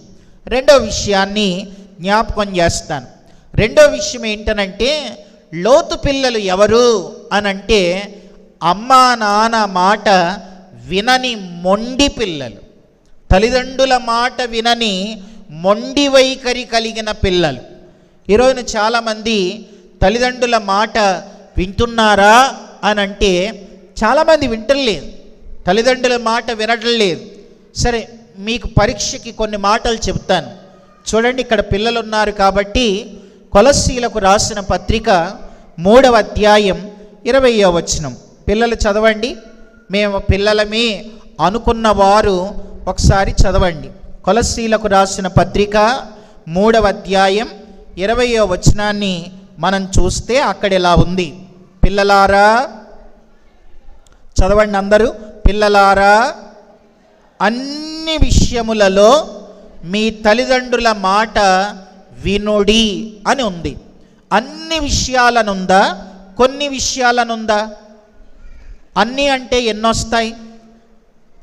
రెండో విషయాన్ని జ్ఞాపకం చేస్తాను. రెండో విషయం ఏంటనంటే లోతు పిల్లలు ఎవరు అనంటే అమ్మా నాన్న మాట వినని మొండి పిల్లలు, తల్లిదండ్రుల మాట వినని మొండి వైఖరి కలిగిన పిల్లలు. ఈరోజు చాలామంది తల్లిదండ్రుల మాట వింటున్నారా అనంటే చాలామంది వింటలేదు, తల్లిదండ్రుల మాట వినటం లేదు. సరే, మీకు పరీక్షకి కొన్ని మాటలు చెప్తాను చూడండి. ఇక్కడ పిల్లలు ఉన్నారు కాబట్టి కొలస్సీలకు రాసిన పత్రిక 3వ అధ్యాయం 20వ వచనం పిల్లలు చదవండి. మేము పిల్లలమే అనుకున్న వారు ఒకసారి చదవండి. కొలస్సీలకు రాసిన పత్రిక 3వ అధ్యాయం 20వ వచనాన్ని మనం చూస్తే అక్కడ ఇలా ఉంది. పిల్లలారా చదవండి అందరూ. పిల్లలారా, అన్ని విషయములలో మీ తల్లిదండ్రుల మాట వినుడి అని ఉంది. అన్ని విషయాలనుందా, కొన్ని విషయాలనుందా? అన్నీ అంటే ఎన్నొస్తాయి?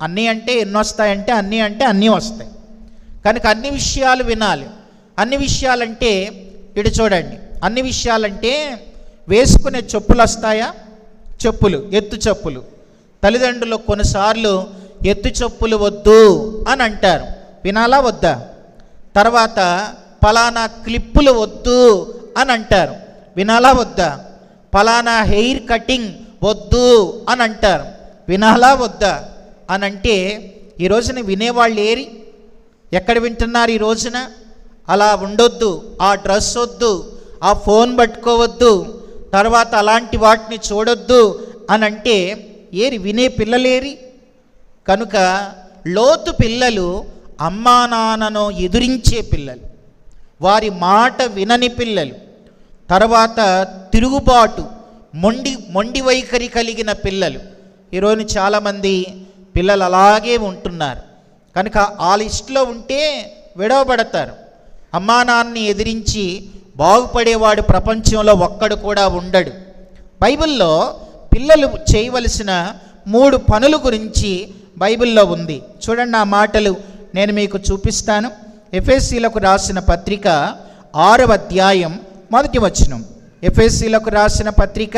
అన్నీ అంటే ఎన్నొస్తాయంటే అన్నీ అంటే అన్నీ వస్తాయి. కనుక అన్ని విషయాలు వినాలి. అన్ని విషయాలంటే ఇటు చూడండి. అన్ని విషయాలంటే వేసుకునే చెప్పులు వస్తాయా? చెప్పులు, ఎత్తు చెప్పులు. తల్లిదండ్రులు కొన్నిసార్లు ఎత్తు చెప్పులు వద్దు అని అంటారు. వినాలా వద్దా? తర్వాత పలానా క్లిప్పులు వద్దు అని అంటారు, వినాలా వద్దా? పలానా హెయిర్ కటింగ్ వద్దు అని అంటారు, వినాలా వద్దా? అని అంటే ఈ రోజున వినేవాళ్ళు ఏరి? ఎక్కడ వింటున్నారు ఈ రోజున? అలా ఉండొద్దు, ఆ డ్రెస్ వద్దు, ఆ ఫోన్ పట్టుకోవద్దు, తర్వాత అలాంటి వాటిని చూడొద్దు అని అంటే ఏరి? వినే పిల్లలేరి? కనుక లోతు పిల్లలు అమ్మా నాన్నను ఎదురించే పిల్లలు, వారి మాట వినని పిల్లలు, తర్వాత తిరుగుబాటు మొండి వైఖరి కలిగిన పిల్లలు. ఈరోజు చాలామంది పిల్లలు అలాగే ఉంటున్నారు. కనుక వాళ్ళ ఇష్టంలో ఉంటే విడవబడతారు. అమ్మా నాన్నని ఎదిరించి బాగుపడేవాడు ప్రపంచంలో ఒక్కడు కూడా ఉండడు. బైబిల్లో పిల్లలు చేయవలసిన 3 పనుల గురించి బైబిల్లో ఉంది. చూడండి, ఆ మాటలు నేను మీకు చూపిస్తాను. ఎఫెసీలకు రాసిన పత్రిక 6వ అధ్యాయం 1వ వచనం. ఎఫెసీలకు రాసిన పత్రిక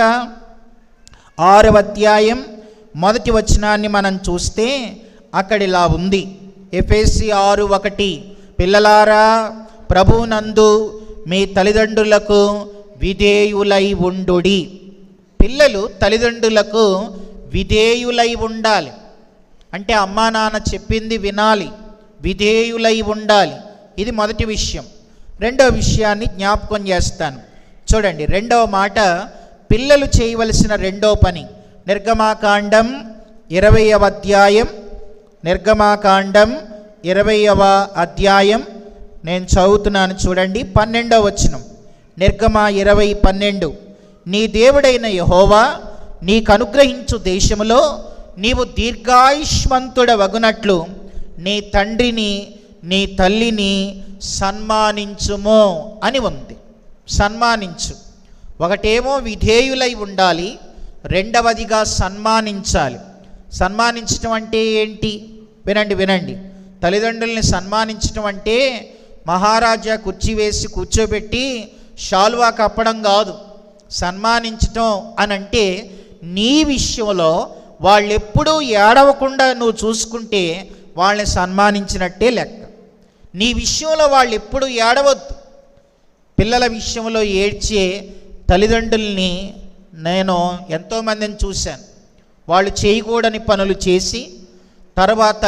6వ అధ్యాయం 1వ వచనాన్ని మనం చూస్తే అక్కడ ఇలా ఉంది. ఎఫెసీ 6:1, పిల్లలారా ప్రభువునందు మీ తల్లిదండ్రులకు విధేయులై ఉండుడి. పిల్లలు తల్లిదండ్రులకు విధేయులై ఉండాలి. అంటే అమ్మా నాన్న చెప్పింది వినాలి, విధేయులై ఉండాలి. ఇది మొదటి విషయం. రెండవ విషయాన్ని జ్ఞాపకం చేస్తాను. చూడండి, రెండవ మాట, పిల్లలు చేయవలసిన రెండవ పని. నిర్గమాకాండం 20వ అధ్యాయం, నిర్గమాకాండం 20వ అధ్యాయం నేను చదువుతున్నాను. చూడండి, 12వ వచనం. నిర్గమ 20:12, నీ దేవుడైన యెహోవా నీకు అనుగ్రహించు దేశములో నీవు దీర్ఘాయుష్మంతుడవగునట్లు నీ తండ్రిని నీ తల్లిని సన్మానించుము అని ఉంది. సన్మానించు. ఒకటేమో విధేయులై ఉండాలి, రెండవదిగా సన్మానించాలి. సన్మానించడం అంటే ఏంటి? వినండి. తల్లిదండ్రుల్ని సన్మానించడం అంటే మహారాజా కుర్చీ వేసి కూర్చోబెట్టి షాల్వా కప్పడం కాదు. సన్మానించటం అని అంటే నీ విషయంలో వాళ్ళెప్పుడూ ఏడవకుండా నువ్వు చూసుకుంటే వాళ్ళని సన్మానించినట్టే లెక్క. నీ విషయంలో వాళ్ళు ఎప్పుడు ఏడవద్దు. పిల్లల విషయంలో ఏడ్చే తల్లిదండ్రుల్ని నేను ఎంతోమందిని చూశాను. వాళ్ళు చేయకూడని పనులు చేసి తర్వాత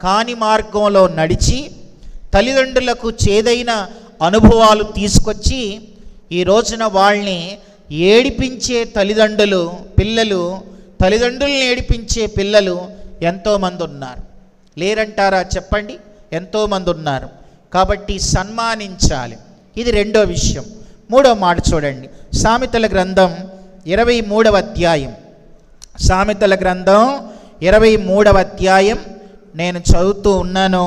కాని మార్గంలో నడిచి తల్లిదండ్రులకు చేదైన అనుభవాలు తీసుకొచ్చి ఈ రోజున వాళ్ళని ఏడిపించే పిల్లలు తల్లిదండ్రులను ఏడిపించే పిల్లలు ఎంతోమంది ఉన్నారు. లేరంటారా? చెప్పండి, ఎంతోమంది ఉన్నారు. కాబట్టి సన్మానించాలి. ఇది రెండో విషయం. మూడో మాట చూడండి, సామెతల గ్రంథం 23వ అధ్యాయం. సామెతల గ్రంథం 23వ అధ్యాయం నేను చదువుతూ ఉన్నాను.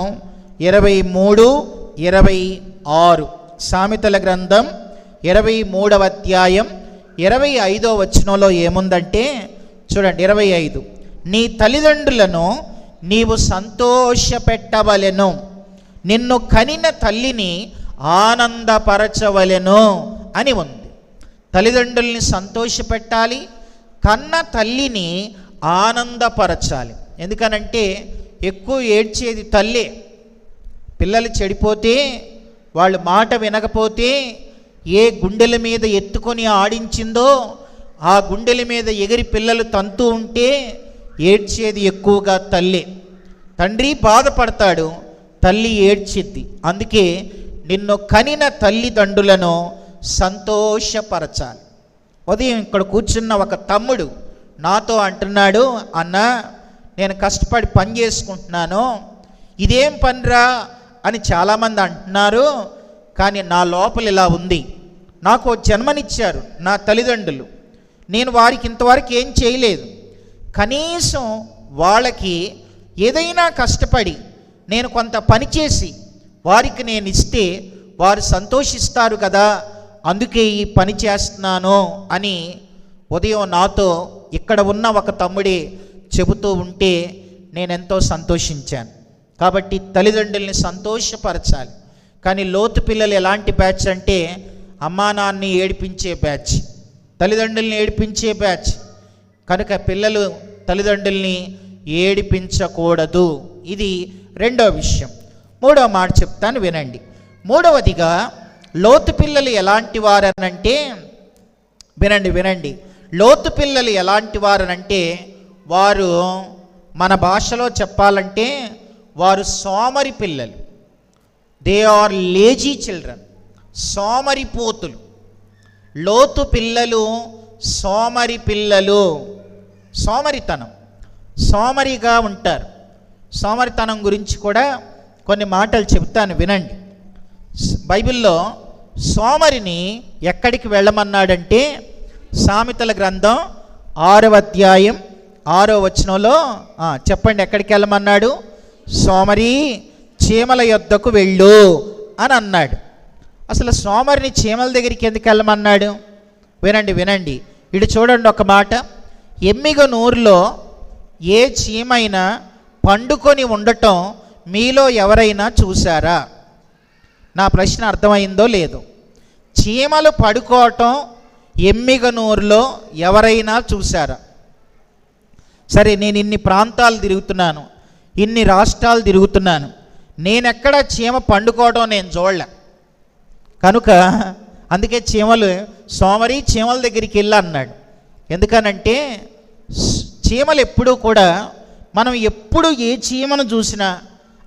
23:26. సామెతల గ్రంథం 23వ అధ్యాయం 25వ వచనంలో ఏముందంటే చూడండి, 25, నీ తల్లిదండ్రులను నీవు సంతోషపెట్టవలెను, నిన్ను కనిన తల్లిని ఆనందపరచవలెను అని ఉంది. తల్లిదండ్రుల్ని సంతోషపెట్టాలి, కన్న తల్లిని ఆనందపరచాలి. ఎందుకనంటే ఎక్కువ ఏడ్చేది తల్లే. పిల్లలు చెడిపోతే, వాళ్ళు మాట వినకపోతే ఏ గుండెల మీద ఎత్తుకొని ఆడించిందో ఆ గుండెల మీద ఎగిరి పిల్లలు తంతూ ఉంటే ఏడ్చేది ఎక్కువగా తల్లే. తండ్రి బాధపడతాడు, తల్లి ఏడ్చిద్ది. అందుకే నిన్ను కనిన తల్లిదండ్రులను సంతోషపరచాలి. ఉదయం ఇక్కడ కూర్చున్న ఒక తమ్ముడు నాతో అంటున్నాడు, అన్న నేను కష్టపడి పని చేసుకుంటున్నాను, ఇదేం పనిరా అని చాలామంది అంటున్నారు, కానీ నా లోపల ఇలా ఉంది. నాకు జన్మనిచ్చారు నా తల్లిదండ్రులు, నేను వారికి ఇంతవరకు ఏం చేయలేదు. కనీసం వాళ్ళకి ఏదైనా కష్టపడి నేను కొంత పని చేసి వారికి నేను ఇస్తే వారు సంతోషిస్తారు కదా, అందుకే ఈ పని చేస్తున్నాను అని ఉదయం నాతో ఇక్కడ ఉన్న ఒక తమ్ముడే చెబుతూ ఉంటే నేనెంతో సంతోషించాను. కాబట్టి తల్లిదండ్రుల్ని సంతోషపరచాలి. కానీ లోతు పిల్లలు ఎలాంటి బ్యాచ్ అంటే అమ్మా నాన్నని ఏడిపించే బ్యాచ్, తల్లిదండ్రుల్ని ఏడిపించే బ్యాచ్. కనుక పిల్లలు తల్లిదండ్రుల్ని ఏడిపించకూడదు. ఇది రెండో విషయం. మూడో మాట చెప్తాను, వినండి. మూడవదిగా లోతు పిల్లలు ఎలాంటి వారనంటే, వినండి, లోతు పిల్లలు ఎలాంటి వారనంటే, వారు మన భాషలో చెప్పాలంటే వారు సోమరి పిల్లలు. దే ఆర్ లేజీ చిల్డ్రన్, సోమరిపోతులు. లోతు పిల్లలు సోమరి పిల్లలు. సోమరితనం, సోమరిగా ఉంటారు. సోమరితనం గురించి కూడా కొన్ని మాటలు చెప్తాను, వినండి. బైబిల్లో సోమరిని ఎక్కడికి వెళ్ళమన్నాడంటే, సామెతల గ్రంథం 6వ అధ్యాయం 6వ వచనంలో చెప్పండి, ఎక్కడికి వెళ్ళమన్నాడు? సోమరి చీమల యొద్దకు వెళ్ళు అని అన్నాడు. అసలు సోమరిని చీమల దగ్గరికి ఎందుకు వెళ్ళమన్నాడు? వినండి. ఇటు చూడండి ఒక మాట. ఎమ్మిగ నూరులో ఏ చీమైనా పండుకొని ఉండటం మీలో ఎవరైనా చూసారా? నా ప్రశ్న అర్థమైందో లేదో. చీమలు పడుకోవటం ఎమ్మిగ నూరులో ఎవరైనా చూసారా? సరే, నేను ఇన్ని ప్రాంతాలు తిరుగుతున్నాను, ఇన్ని రాష్ట్రాలు తిరుగుతున్నాను, నేనెక్కడ చీమ పండుకోవడం నేను చూడలే. కనుక అందుకే సోమరి చీమల దగ్గరికి వెళ్ళి అన్నాడు. ఎందుకనంటే చీమలు ఎప్పుడూ కూడా, మనం ఎప్పుడు ఏ చీమను చూసినా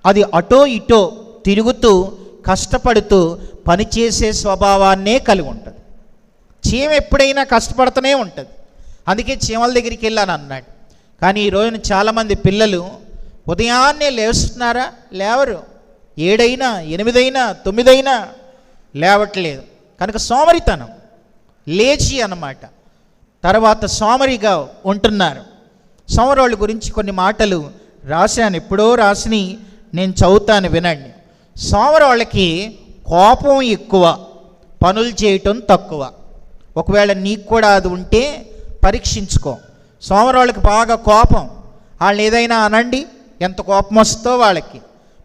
అది అటో ఇటో తిరుగుతూ కష్టపడుతూ పనిచేసే స్వభావాన్నే కలిగి ఉంటుంది. చీమ ఎప్పుడైనా కష్టపడుతూనే ఉంటుంది. అందుకే చీమల దగ్గరికి వెళ్ళాను అన్నాడు. కానీ ఈరోజున చాలామంది పిల్లలు ఉదయాన్నే లేస్తున్నారా? లేవరు. 7 అయినా 8 అయినా 9 అయినా లేవట్లేదు. కనుక సోమరితనం, లేచి అన్నమాట. తర్వాత సోమరిగా ఉంటున్నారు. సోమరోళ్ళ గురించి కొన్ని మాటలు రాశాను, ఎప్పుడో రాసిని నేను చదువుతాను, వినండి. సోమరోళ్ళకి కోపం ఎక్కువ, పనులు చేయటం తక్కువ. ఒకవేళ నీకు కూడా అది ఉంటే పరీక్షించుకో. సోమరోళ్ళకి బాగా కోపం. వాళ్ళని ఏదైనా అనండి, ఎంత కోపం వస్తుందో వాళ్ళకి.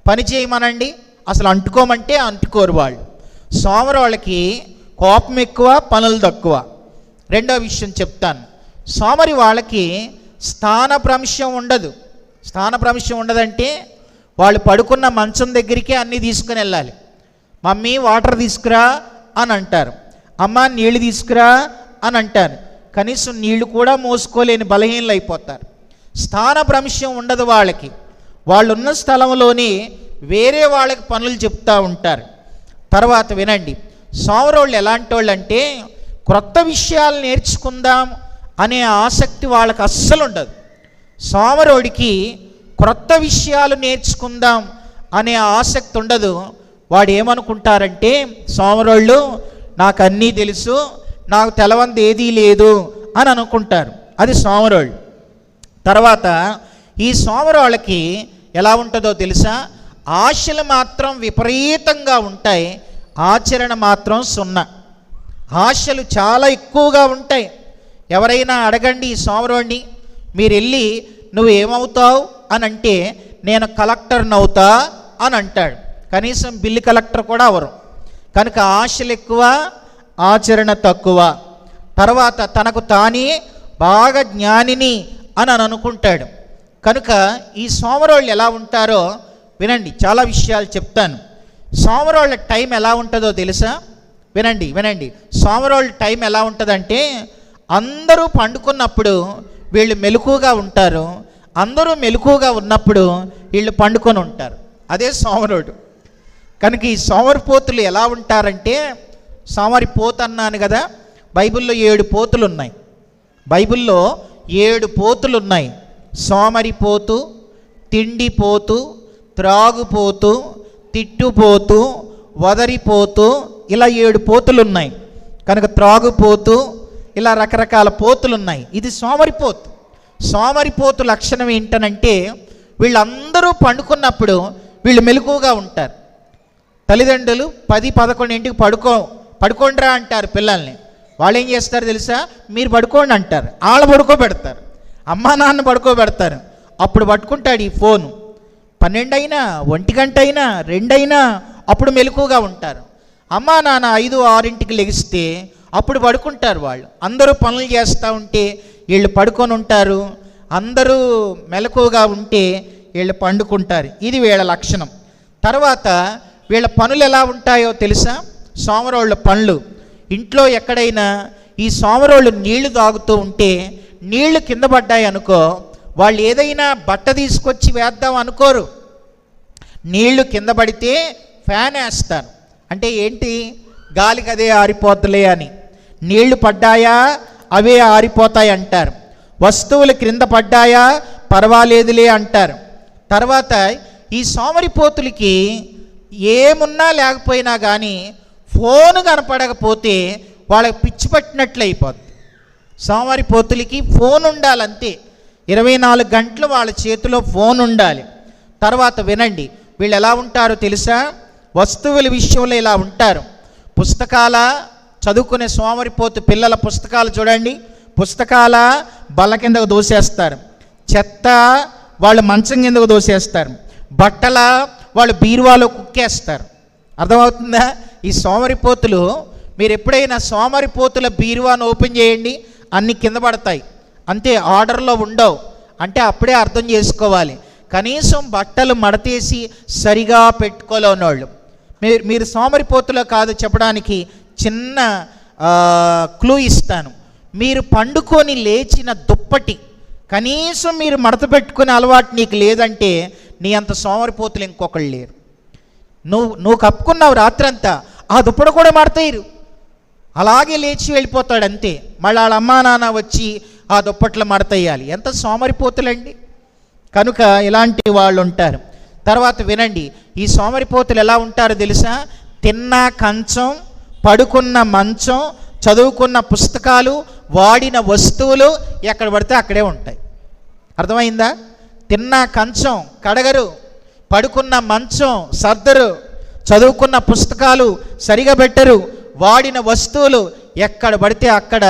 పని చేయమనండి, అసలు అంటుకోమంటే అంటుకోరు వాళ్ళు. సోమరోళ్ళకి కోపం ఎక్కువ, పనులు తక్కువ. రెండో విషయం చెప్తాను. సోమరి వాళ్ళకి స్థానభ్రంశం ఉండదు. స్థానభ్రంశం ఉండదంటే వాళ్ళు పడుకున్న మంచం దగ్గరికే అన్నీ తీసుకుని వెళ్ళాలి. మమ్మీ వాటర్ తీసుకురా అని అంటారు, అమ్మ నీళ్ళు తీసుకురా అని అంటారు. కనీసం నీళ్లు కూడా మోసుకోలేని బలహీనలు అయిపోతారు. స్థానభ్రంశం ఉండదు వాళ్ళకి. వాళ్ళు ఉన్న స్థలంలోనే వేరే వాళ్ళకి పనులు చెప్తూ ఉంటారు. తర్వాత వినండి, సోమరోళ్ళు ఎలాంటి వాళ్ళు అంటే, క్రొత్త విషయాలు నేర్చుకుందాం అనే ఆసక్తి వాళ్ళకి అస్సలు ఉండదు. సోమరోడికి క్రొత్త విషయాలు నేర్చుకుందాం అనే ఆసక్తి ఉండదు. వాడు ఏమనుకుంటారంటే, సోమరోళ్ళు నాకు అన్నీ తెలుసు, నాకు తెలవంది ఏదీ లేదు అని అనుకుంటారు. అది సోమరోళ్ళు. తర్వాత ఈ సోమరోళ్ళకి ఎలా ఉంటుందో తెలుసా? ఆశలు మాత్రం విపరీతంగా ఉంటాయి, ఆచరణ మాత్రం 0. ఆశలు చాలా ఎక్కువగా ఉంటాయి. ఎవరైనా అడగండి ఈ సోమరోడిని, మీరు వెళ్ళి నువ్వు ఏమవుతావు అని అంటే, నేను కలెక్టర్ని అవుతా అని అంటాడు. కనీసం బిల్లు కలెక్టర్ కూడా అవరు. కనుక ఆశలు ఎక్కువ, ఆచరణ తక్కువ. తర్వాత తనకు తానే బాగా జ్ఞానిని అని అనుకుంటాడు. కనుక ఈ సోమరోళ్ళు ఎలా ఉంటారో వినండి, చాలా విషయాలు చెప్తాను. సోమరోళ్ళ టైం ఎలా ఉంటుందో తెలుసా? వినండి. సోమరోళ్ళ టైం ఎలా ఉంటుందంటే, అందరూ పండుకున్నప్పుడు వీళ్ళు మెలకుగా ఉంటారు, అందరూ మెలకుగా ఉన్నప్పుడు వీళ్ళు పండుకొని ఉంటారు. అదే సోమరోడు. కనుక ఈ సోమరిపోతులు ఎలా ఉంటారంటే, సోమరిపోతు అన్నాను కదా, బైబిల్లో 7 పోతులు ఉన్నాయి. బైబిల్లో 7 పోతులు ఉన్నాయి. సోమరిపోతు, తిండిపోతు, త్రాగుపోతు, తిట్టుపోతు, వదరిపోతూ, ఇలా 7 పోతులు ఉన్నాయి. కనుక త్రాగుపోతూ, ఇలా రకరకాల పోతులు ఉన్నాయి. ఇది సోమరిపోతు. సోమరిపోతు లక్షణం ఏంటనంటే, వీళ్ళందరూ పండుకున్నప్పుడు వీళ్ళు మెలకుగా ఉంటారు. తల్లిదండ్రులు 10-11 పడుకోండిరా అంటారు పిల్లల్ని. వాళ్ళు ఏం చేస్తారు తెలుసా? మీరు పడుకోండి అంటారు. వాళ్ళు పడుకోబెడతారు, అమ్మా నాన్న పడుకోబెడతారు. అప్పుడు పట్టుకుంటాడు ఈ ఫోను. 12 అయినా 1 గంట అయినా 2 అయినా అప్పుడు మెలకుగా ఉంటారు. అమ్మా నాన్న 5-6ంటికి లెగిస్తే అప్పుడు పడుకుంటారు. వాళ్ళు అందరూ పనులు చేస్తూ ఉంటే వీళ్ళు పడుకొని ఉంటారు, అందరూ మెలకుగా ఉంటే వీళ్ళు పండుకుంటారు. ఇది వీళ్ళ లక్షణం. తర్వాత వీళ్ళ పనులు ఎలా ఉంటాయో తెలుసా? సోమరోళ్ళ పనులు. ఇంట్లో ఎక్కడైనా ఈ సోమరోళ్ళు నీళ్లు తాగుతూ ఉంటే నీళ్లు కింద పడ్డాయి అనుకో, వాళ్ళు ఏదైనా బట్ట తీసుకొచ్చి వేద్దాం అనుకోరు. నీళ్లు కింద పడితే ఫ్యాన్ వేస్తారు. అంటే ఏంటి? గాలికి అదే ఆరిపోతులే అని. నీళ్లు పడ్డాయా అవే ఆరిపోతాయి అంటారు. వస్తువులు క్రింద పడ్డాయా పర్వాలేదులే అంటారు. తర్వాత ఈ సోమరిపోతులకి ఏమున్నా లేకపోయినా కానీ ఫోను కనపడకపోతే వాళ్ళకి పిచ్చి పట్టినట్లు అయిపోద్ది. సోమరిపోతులకి ఫోన్ ఉండాలంతే. 24 గంటలు వాళ్ళ చేతిలో ఫోన్ ఉండాలి. తర్వాత వినండి, వీళ్ళు ఎలా ఉంటారో తెలుసా? వస్తువుల విషయంలో ఇలా ఉంటారు. పుస్తకాల చదువుకునే సోమరిపోతు పిల్లల పుస్తకాలు చూడండి, పుస్తకాల బల్ల కిందకు దోసేస్తారు. చెత్త వాళ్ళు మంచం కిందకు దోసేస్తారు. బట్టల వాళ్ళు బీరువాలో కుక్కేస్తారు. అర్థమవుతుందా? ఈ సోమరిపోతులు, మీరు ఎప్పుడైనా సోమరిపోతుల బీరువాను ఓపెన్ చేయండి, అన్నీ కింద పడతాయి. అంతే, ఆర్డర్లో ఉండవు. అంటే అప్పుడే అర్థం చేసుకోవాలి, కనీసం బట్టలు మడతేసి సరిగా పెట్టుకోలేనోళ్ళు. మీరు సోమరిపోతులో కాదు చెప్పడానికి చిన్న క్లూ ఇస్తాను. మీరు పండుకొని లేచిన దుప్పటి కనీసం మీరు మడత పెట్టుకునే అలవాటు నీకు లేదంటే నీ అంత సోమరిపోతులు ఇంకొకళ్ళు లేరు. నువ్వు కప్పుకున్నావు రాత్రంతా, ఆ దుప్పటి కూడా మడతయ్యరు, అలాగే లేచి వెళ్ళిపోతాడు అంతే. మళ్ళీ వాళ్ళ అమ్మా నాన్న వచ్చి ఆ దుప్పట్లు మడతయ్యాలి. ఎంత సోమరిపోతులండి! కనుక ఇలాంటి వాళ్ళు ఉంటారు. తర్వాత వినండి, ఈ సోమరిపోతులు ఎలా ఉంటారో తెలుసా? తిన్న కంచం, పడుకున్న మంచం, చదువుకున్న పుస్తకాలు, వాడిన వస్తువులు ఎక్కడ పడితే అక్కడే ఉంటాయి. అర్థమైందా? తిన్న కంచం కడగరు, పడుకున్న మంచం సర్దరు, చదువుకున్న పుస్తకాలు సరిగా పెట్టరు, వాడిన వస్తువులు ఎక్కడ పడితే అక్కడ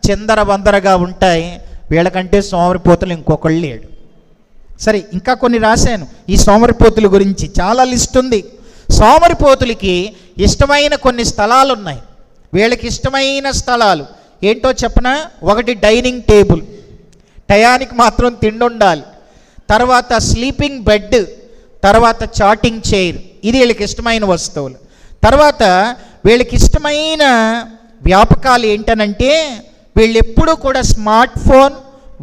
చిందరవందరగా ఉంటాయి. వీళ్ళకంటే సోమరిపోతులు ఇంకొకళ్ళు లేడు. సరే, ఇంకా కొన్ని రాశాను ఈ సోమరిపోతుల గురించి, చాలా లిస్ట్ ఉంది. సోమరిపోతులకి ఇష్టమైన కొన్ని స్థలాలు ఉన్నాయి. వీళ్ళకి ఇష్టమైన స్థలాలు ఏంటో చెప్పనా? ఒకటి డైనింగ్ టేబుల్, టయానికి మాత్రం తిండి ఉండాలి. తర్వాత స్లీపింగ్ బెడ్, తర్వాత చాటింగ్ చైర్, ఇది వీళ్ళకి ఇష్టమైన వస్తువులు. తర్వాత వీళ్ళకి ఇష్టమైన వ్యాపకాలు ఏంటనంటే వీళ్ళు ఎప్పుడూ కూడా smart phone,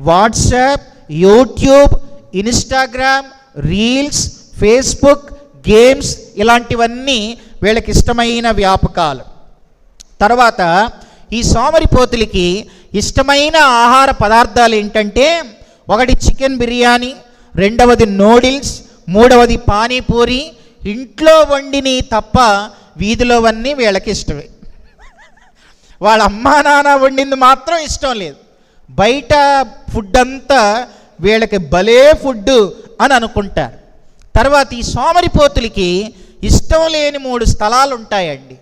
WhatsApp, YouTube, Instagram, reels, Facebook, games, ఇలాంటివన్నీ వీళ్ళకి ఇష్టమైన వ్యాపకాలు. తర్వాత ఈ సోమరిపోతులకి ఇష్టమైన ఆహార పదార్థాలు ఏంటంటే ఒకటి చికెన్ బిర్యానీ, రెండవది నూడిల్స్, మూడవది పానీపూరి. ఇంట్లో వండిని తప్ప వీధిలోవన్నీ వీళ్ళకి ఇష్టమే. వాళ్ళ అమ్మా నాన్న వండింది మాత్రం ఇష్టం లేదు. బయట ఫుడ్ అంతా వీళ్ళకి భలే ఫుడ్ అని అనుకుంటారు. తర్వాత ఈ సోమరిపోతులకి ఇష్టం లేని 3 స్థలాలు ఉంటాయండి.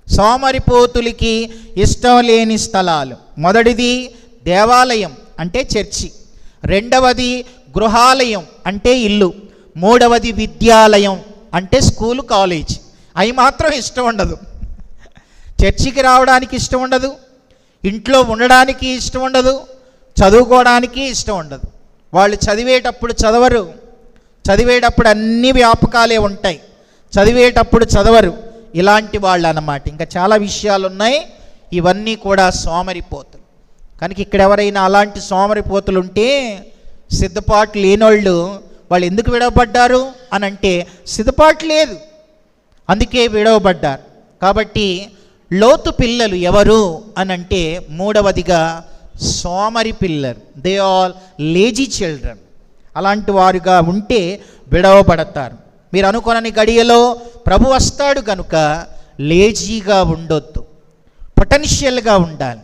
సోమరిపోతులకి ఇష్టం లేని స్థలాలు: మొదటిది దేవాలయం అంటే చర్చి, రెండవది గృహాలయం అంటే ఇల్లు, మూడవది విద్యాలయం అంటే స్కూలు కాలేజ్. అవి మాత్రం ఇష్టం ఉండదు. చర్చికి రావడానికి ఇష్టం ఉండదు, ఇంట్లో ఉండడానికి ఇష్టం ఉండదు, చదువుకోవడానికి ఇష్టం ఉండదు. వాళ్ళు చదివేటప్పుడు చదవరు, చదివేటప్పుడు అన్ని వ్యాపకాలే ఉంటాయి, చదివేటప్పుడు చదవరు. ఇలాంటి వాళ్ళు అన్నమాట. ఇంకా చాలా విషయాలు ఉన్నాయి. ఇవన్నీ కూడా సోమరిపోతులు. కనుక ఇక్కడ ఎవరైనా అలాంటి సోమరిపోతులు ఉంటే సిద్ధపాటు లేనోళ్ళు వాళ్ళు ఎందుకు విడవబడ్డారు అని అంటే సిద్ధపాటు లేదు, అందుకే విడవబడ్డారు. కాబట్టి లోతు పిల్లలు ఎవరు అని అంటే మూడవదిగా సోమరి పిల్లలు, దే ఆల్ లేజీ చిల్డ్రన్. అలాంటి వారుగా ఉంటే విడవబడతారు. మీరు అనుకోనని గడియలో ప్రభు వస్తాడు కనుక లేజీగా ఉండొద్దు, పొటెన్షియల్గా ఉండాలి,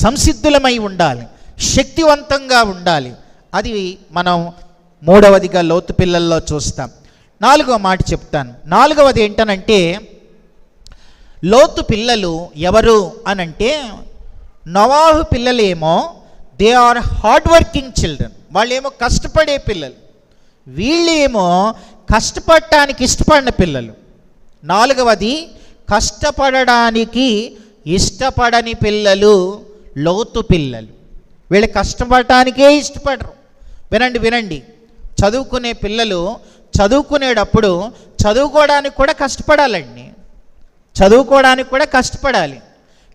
సంసిద్ధులమై ఉండాలి, శక్తివంతంగా ఉండాలి. అది మనం మూడవదిగా లోతు పిల్లల్లో చూస్తాం. 4వ మాట చెప్తాను. 4వది ఏంటనంటే లోతు పిల్లలు ఎవరు అనంటే నోవాహు పిల్లలేమో they are hard working children, వాళ్ళేమో కష్టపడే పిల్లలు, వీళ్ళేమో కష్టపడటానికి ఇష్టపడిన పిల్లలు. 4వది కష్టపడడానికి ఇష్టపడని పిల్లలు లోతు పిల్లలు. వీళ్ళు కష్టపడటానికే ఇష్టపడరు. వినండి, చదువుకునే పిల్లలు చదువుకునేటప్పుడు చదువుకోవడానికి కూడా కష్టపడాలండి. చదువుకోవడానికి కూడా కష్టపడాలి.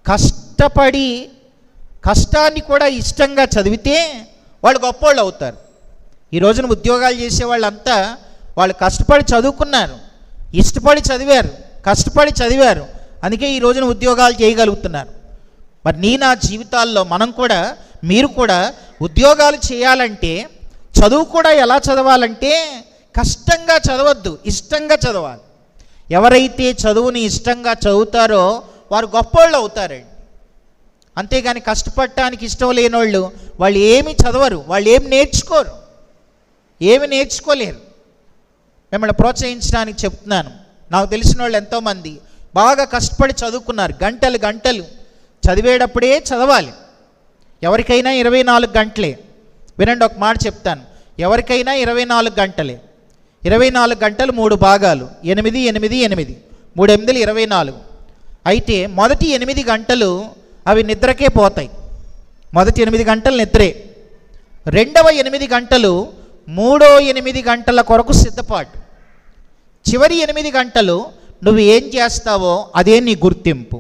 కష్టపడి కష్టాన్ని కూడా ఇష్టంగా చదివితే వాళ్ళు గొప్పోళ్ళు అవుతారు. ఈ రోజున ఉద్యోగాలు చేసే వాళ్ళంతా వాళ్ళు కష్టపడి చదువుకున్నారు, ఇష్టపడి చదివారు, కష్టపడి చదివారు, అందుకే ఈ రోజున ఉద్యోగాలు చేయగలుగుతున్నారు. మరి నా జీవితాల్లో మనం కూడా, మీరు కూడా ఉద్యోగాలు చేయాలంటే చదువు కూడా ఎలా చదవాలంటే కష్టంగా చదవద్దు, ఇష్టంగా చదవాలి. ఎవరైతే చదువుని ఇష్టంగా చదువుతారో వారు గొప్పోళ్ళు అవుతారండి. అంతేగాని కష్టపడటానికి ఇష్టం లేనోళ్ళు వాళ్ళు ఏమి చదవరు, వాళ్ళు ఏమి నేర్చుకోరు, ఏమి నేర్చుకోలేరు. మిమ్మల్ని ప్రోత్సహించడానికి చెప్తున్నాను. నాకు తెలిసిన వాళ్ళు ఎంతోమంది బాగా కష్టపడి చదువుకున్నారు, గంటలు గంటలు. చదివేటప్పుడే చదవాలి. ఎవరికైనా 24 గంటలే. వినండి, ఒక మాట చెప్తాను. ఎవరికైనా 24 గంటలే. 24 గంటలు 3 భాగాలు, 8, 8, 8, 3 8 24. అయితే మొదటి 8 గంటలు అవి నిద్రకే పోతాయి. మొదటి 8 గంటలు నిద్రే. రెండవ 8 గంటలు మూడో 8 గంటల కొరకు సిద్ధపాటు. చివరి 8 గంటలు నువ్వు ఏం చేస్తావో అదే నీ గుర్తింపు.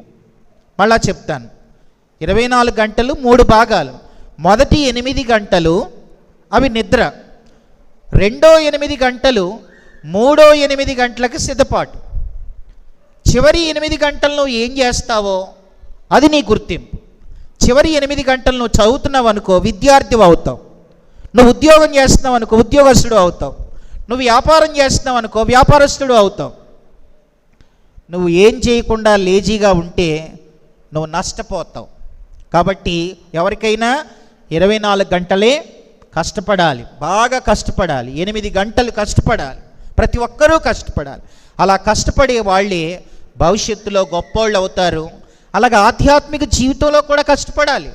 మళ్ళా చెప్తాను. 24 గంటలు 3 భాగాలు. మొదటి 8 గంటలు అవి నిద్ర. రెండో 8 గంటలు మూడో 8 గంటలకు సిద్ధపాటు. చివరి 8 గంటలు నువ్వు ఏం చేస్తావో అది నీ గుర్తింపు. చివరి 8 గంటలు నువ్వు చదువుతున్నావు అనుకో, విద్యార్థివి అవుతావు. నువ్వు ఉద్యోగం చేస్తున్నావు అనుకో, ఉద్యోగస్తుడు అవుతావు. నువ్వు వ్యాపారం చేస్తున్నావు అనుకో, వ్యాపారస్తుడు అవుతావు. నువ్వు ఏం చేయకుండా లేజీగా ఉంటే నువ్వు నష్టపోతావు. కాబట్టి ఎవరికైనా 24 గంటలే కష్టపడాలి, బాగా కష్టపడాలి. 8 గంటలు కష్టపడాలి. ప్రతి ఒక్కరూ కష్టపడాలి. అలా కష్టపడే వాళ్ళే భవిష్యత్తులో గొప్పోళ్ళు అవుతారు. అలాగే ఆధ్యాత్మిక జీవితంలో కూడా కష్టపడాలి.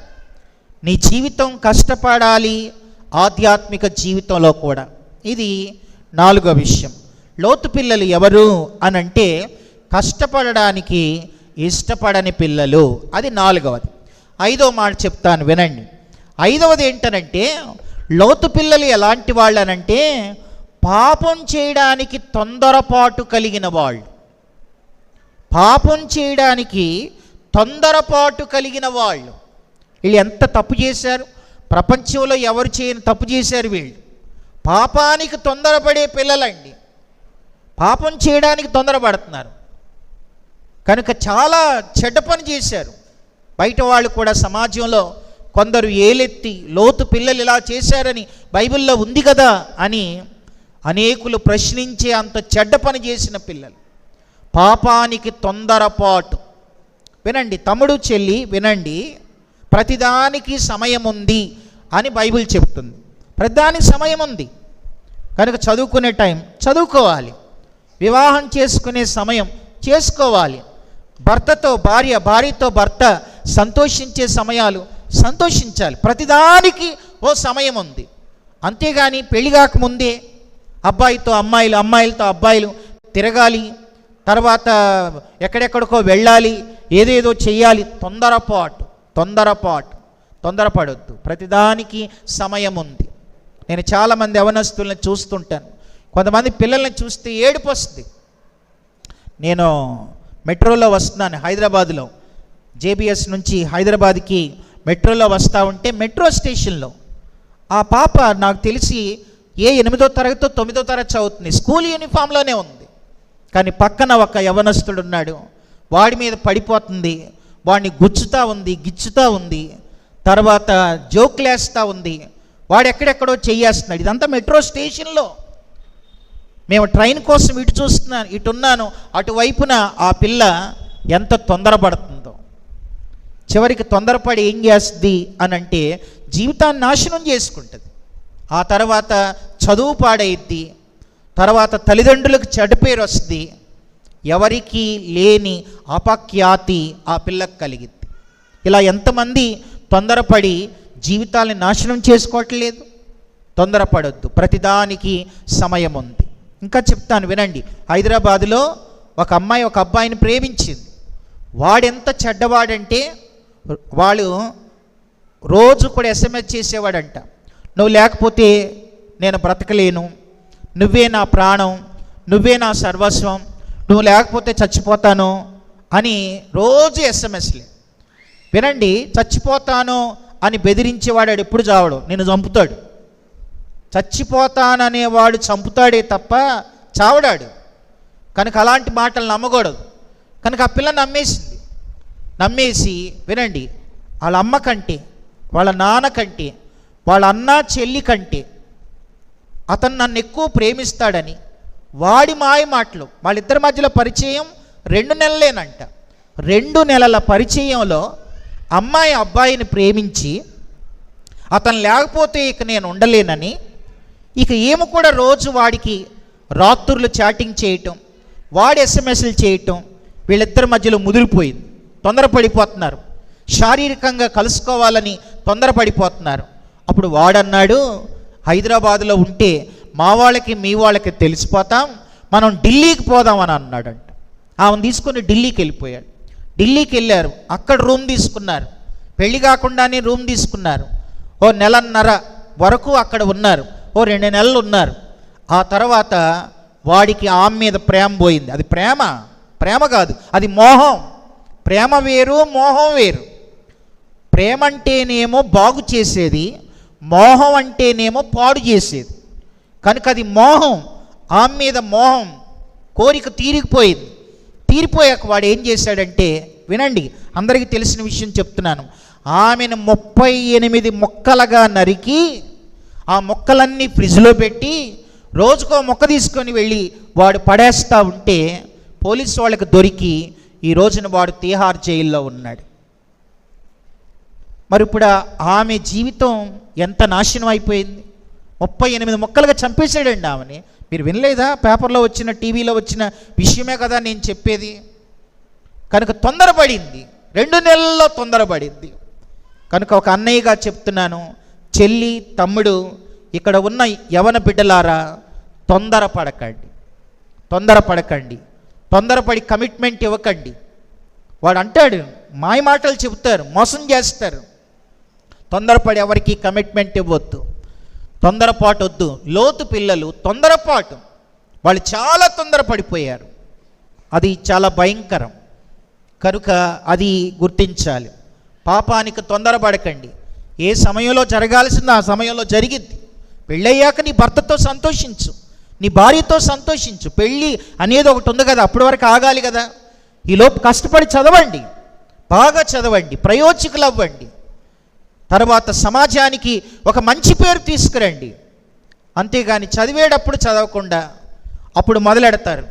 నీ జీవితం కష్టపడాలి, ఆధ్యాత్మిక జీవితంలో కూడా. ఇది 4వ విషయం. లోతు పిల్లలు ఎవరు అనంటే కష్టపడడానికి ఇష్టపడని పిల్లలు. అది 4వది. 5వ మాట చెప్తాను, వినండి. 5వది ఏంటనంటే లోతు పిల్లలు ఎలాంటి వాళ్ళు అనంటే పాపం చేయడానికి తొందరపాటు కలిగిన వాళ్ళు. పాపం చేయడానికి తొందరపాటు కలిగిన వాళ్ళు. వీళ్ళు ఎంత తప్పు చేశారు, ప్రపంచంలో ఎవరు చేయని తప్పు చేశారు వీళ్ళు. పాపానికి తొందరపడే పిల్లలండి. పాపం చేయడానికి తొందరపడుతున్నారు కనుక చాలా చెడ్డ పని చేశారు. బయట వాళ్ళు కూడా సమాజంలో కొందరు ఏలెత్తి లోతు పిల్లలు ఇలా చేశారని బైబిల్లో ఉంది కదా అని అనేకులు ప్రశ్నించే అంత చెడ్డ పని చేసిన పిల్లలు. పాపానికి తొందరపాటు. వినండి తమ్ముడు చెల్లి, వినండి. ప్రతిదానికి సమయం ఉంది అని బైబిల్ చెప్తుంది. ప్రతిదానికి సమయం ఉంది కనుక చదువుకునే టైం చదువుకోవాలి, వివాహం చేసుకునే సమయం చేసుకోవాలి, భర్తతో భార్య, భార్యతో భర్త సంతోషించే సమయాలు సంతోషించాలి. ప్రతిదానికి ఓ సమయం ఉంది. అంతేగాని పెళ్లి కాకముందే అబ్బాయితో అమ్మాయిలు, అమ్మాయిలతో అబ్బాయిలు తిరగాలి, తర్వాత ఎక్కడెక్కడికో వెళ్ళాలి, ఏదేదో చెయ్యాలి. తొందరపడొద్దు. ప్రతిదానికి సమయం ఉంది. నేను చాలామంది యవనస్తుల్ని చూస్తుంటాను. కొంతమంది పిల్లల్ని చూస్తే ఏడుపు వస్తుంది. నేను మెట్రోలో వస్తున్నాను, హైదరాబాద్లో జేబీఎస్ నుంచి హైదరాబాద్కి మెట్రోలో వస్తూ ఉంటే మెట్రో స్టేషన్లో ఆ పాప నాకు తెలిసి 8వ తరగతి 9వ తరగతి చదువుతుంది. స్కూల్ యూనిఫామ్లోనే ఉంది. కానీ పక్కన ఒక యవనస్తుడు ఉన్నాడు, వాడి మీద పడిపోతుంది, వాడిని గిచ్చుతూ ఉంది, తర్వాత జోక్లేస్తూ ఉంది, వాడు ఎక్కడెక్కడో చెయ్యేస్తున్నాడు. ఇదంతా మెట్రో స్టేషన్లో. మేము ట్రైన్ కోసం ఇటున్నాను, అటువైపున ఆ పిల్ల ఎంత తొందరపడుతుందో. చివరికి తొందరపడి ఏం చేస్తుంది అని అంటే జీవితాన్ని నాశనం చేసుకుంటుంది. ఆ తర్వాత చదువు పాడైద్ది, తర్వాత తల్లిదండ్రులకు చెడ్డ పేరు వస్తుంది, ఎవరికి లేని అపఖ్యాతి ఆ పిల్లకు కలిగిద్ది. ఇలా ఎంతమంది తొందరపడి జీవితాన్ని నాశనం చేసుకోవట్లేదు. తొందరపడొద్దు, ప్రతిదానికి సమయం ఉంది. ఇంకా చెప్తాను వినండి. హైదరాబాదులో ఒక అమ్మాయి ఒక అబ్బాయిని ప్రేమించింది. వాడెంత చెడ్డవాడంటే వాడు రోజు కూడా SMS చేసేవాడంట, నువ్వు లేకపోతే నేను బ్రతకలేను, నువ్వే నా ప్రాణం, నువ్వే నా సర్వస్వం, నువ్వు లేకపోతే చచ్చిపోతాను అని రోజు ఎస్ఎంఎస్లే. వినండి, చచ్చిపోతాను అని బెదిరించేవాడు ఎప్పుడు చావడు, నిన్ను చంపుతాడు. చచ్చిపోతాననేవాడు చంపుతాడే తప్ప చావడాడు. కనుక అలాంటి మాటలు నమ్మకూడదు. కనుక ఆ పిల్ల నమ్మేసి వినండి, వాళ్ళ అమ్మ కంటే, వాళ్ళ నాన్న కంటే, వాళ్ళ అన్న చెల్లి కంటే అతను నన్ను ఎక్కువ ప్రేమిస్తాడని వాడి మాయ మాటలు. వాళ్ళిద్దరి మధ్యలో పరిచయం 2 నెలలేనంట. 2 నెలల పరిచయంలో అమ్మాయి అబ్బాయిని ప్రేమించి అతను లేకపోతే ఇక నేను ఉండలేనని, ఇక ఏమి కూడా రోజు వాడికి రాత్రులు చాటింగ్ చేయటం, వాడి ఎస్ఎంఎస్లు చేయటం, వీళ్ళిద్దరి మధ్యలో ముదిరిపోయింది. తొందరపడిపోతున్నారు, శారీరకంగా కలుసుకోవాలని తొందరపడిపోతున్నారు. అప్పుడు వాడన్నాడు, హైదరాబాదులో ఉంటే మా వాళ్ళకి మీ వాళ్ళకి తెలిసిపోతాం, మనం ఢిల్లీకి పోదామని అన్నాడంట. ఆమెను తీసుకొని ఢిల్లీకి వెళ్ళిపోయాడు. ఢిల్లీకి వెళ్ళారు, అక్కడ రూమ్ తీసుకున్నారు. పెళ్లి కాకుండానే రూమ్ తీసుకున్నారు. ఓ 1.5 నెలల వరకు అక్కడ ఉన్నారు. ఓ 2 నెలలు ఉన్నారు. ఆ తర్వాత వాడికి ఆమె మీద ప్రేమ పోయింది. అది ప్రేమ కాదు, అది మోహం. ప్రేమ వేరు, మోహం వేరు. ప్రేమ అంటేనేమో బాగు చేసేది, మోహం అంటేనేమో పాడు చేసేది. కనుక అది మోహం, ఆమె మీద మోహం, కోరిక తీరిపోయింది. తీరిపోయాక వాడు ఏం చేశాడంటే, వినండి, అందరికీ తెలిసిన విషయం చెప్తున్నాను. ఆమెను 38 ముక్కలుగా నరికి ఆ మొక్కలన్నీ ఫ్రిడ్జ్లో పెట్టి రోజుకో మొక్క తీసుకొని వెళ్ళి వాడు పడేస్తూ ఉంటే పోలీసు వాళ్ళకి దొరికి ఈ రోజున వాడు తీహార్ జైల్లో ఉన్నాడు. మరి ఇప్పుడు ఆమె జీవితం ఎంత నాశనం అయిపోయింది. 38 ముక్కలుగా చంపేశాడండి ఆమెని. మీరు వినలేదా? పేపర్లో వచ్చిన, టీవీలో వచ్చిన విషయమే కదా నేను చెప్పేది. కనుక తొందరపడింది, 2 నెలల్లో తొందరపడింది. కనుక ఒక అన్నయ్యగా చెప్తున్నాను, చెల్లి, తమ్ముడు, ఇక్కడ ఉన్న యవన బిడ్డలారా, తొందరపడకండి, తొందరపడి కమిట్మెంట్ ఇవ్వకండి. వాడు అంటాడు, మాయ మాటలు చెబుతారు, మోసం చేస్తారు. తొందరపడి ఎవరికి కమిట్మెంట్ ఇవ్వద్దు, తొందరపాటు వద్దు. లోతు పిల్లలు తొందరపాటు, వాళ్ళు చాలా తొందరపడిపోయారు. అది చాలా భయంకరం. కనుక అది గుర్తించాలి. పాపానికి తొందరపడకండి. ఏ సమయంలో జరగాల్సిందో ఆ సమయంలో జరిగిద్ది. పెళ్ళయ్యాక నీ భర్తతో సంతోషించు, నీ భార్యతో సంతోషించు. పెళ్ళి అనేది ఒకటి ఉంది కదా, అప్పటి వరకు ఆగాలి కదా. ఈలోపు కష్టపడి చదవండి, బాగా చదవండి, ప్రయోజకులు అవ్వండి. తర్వాత సమాజానికి ఒక మంచి పేరు తీసుకురండి. అంతేగాని చదివేటప్పుడు చదవకుండా అప్పుడు మొదలెడతారు.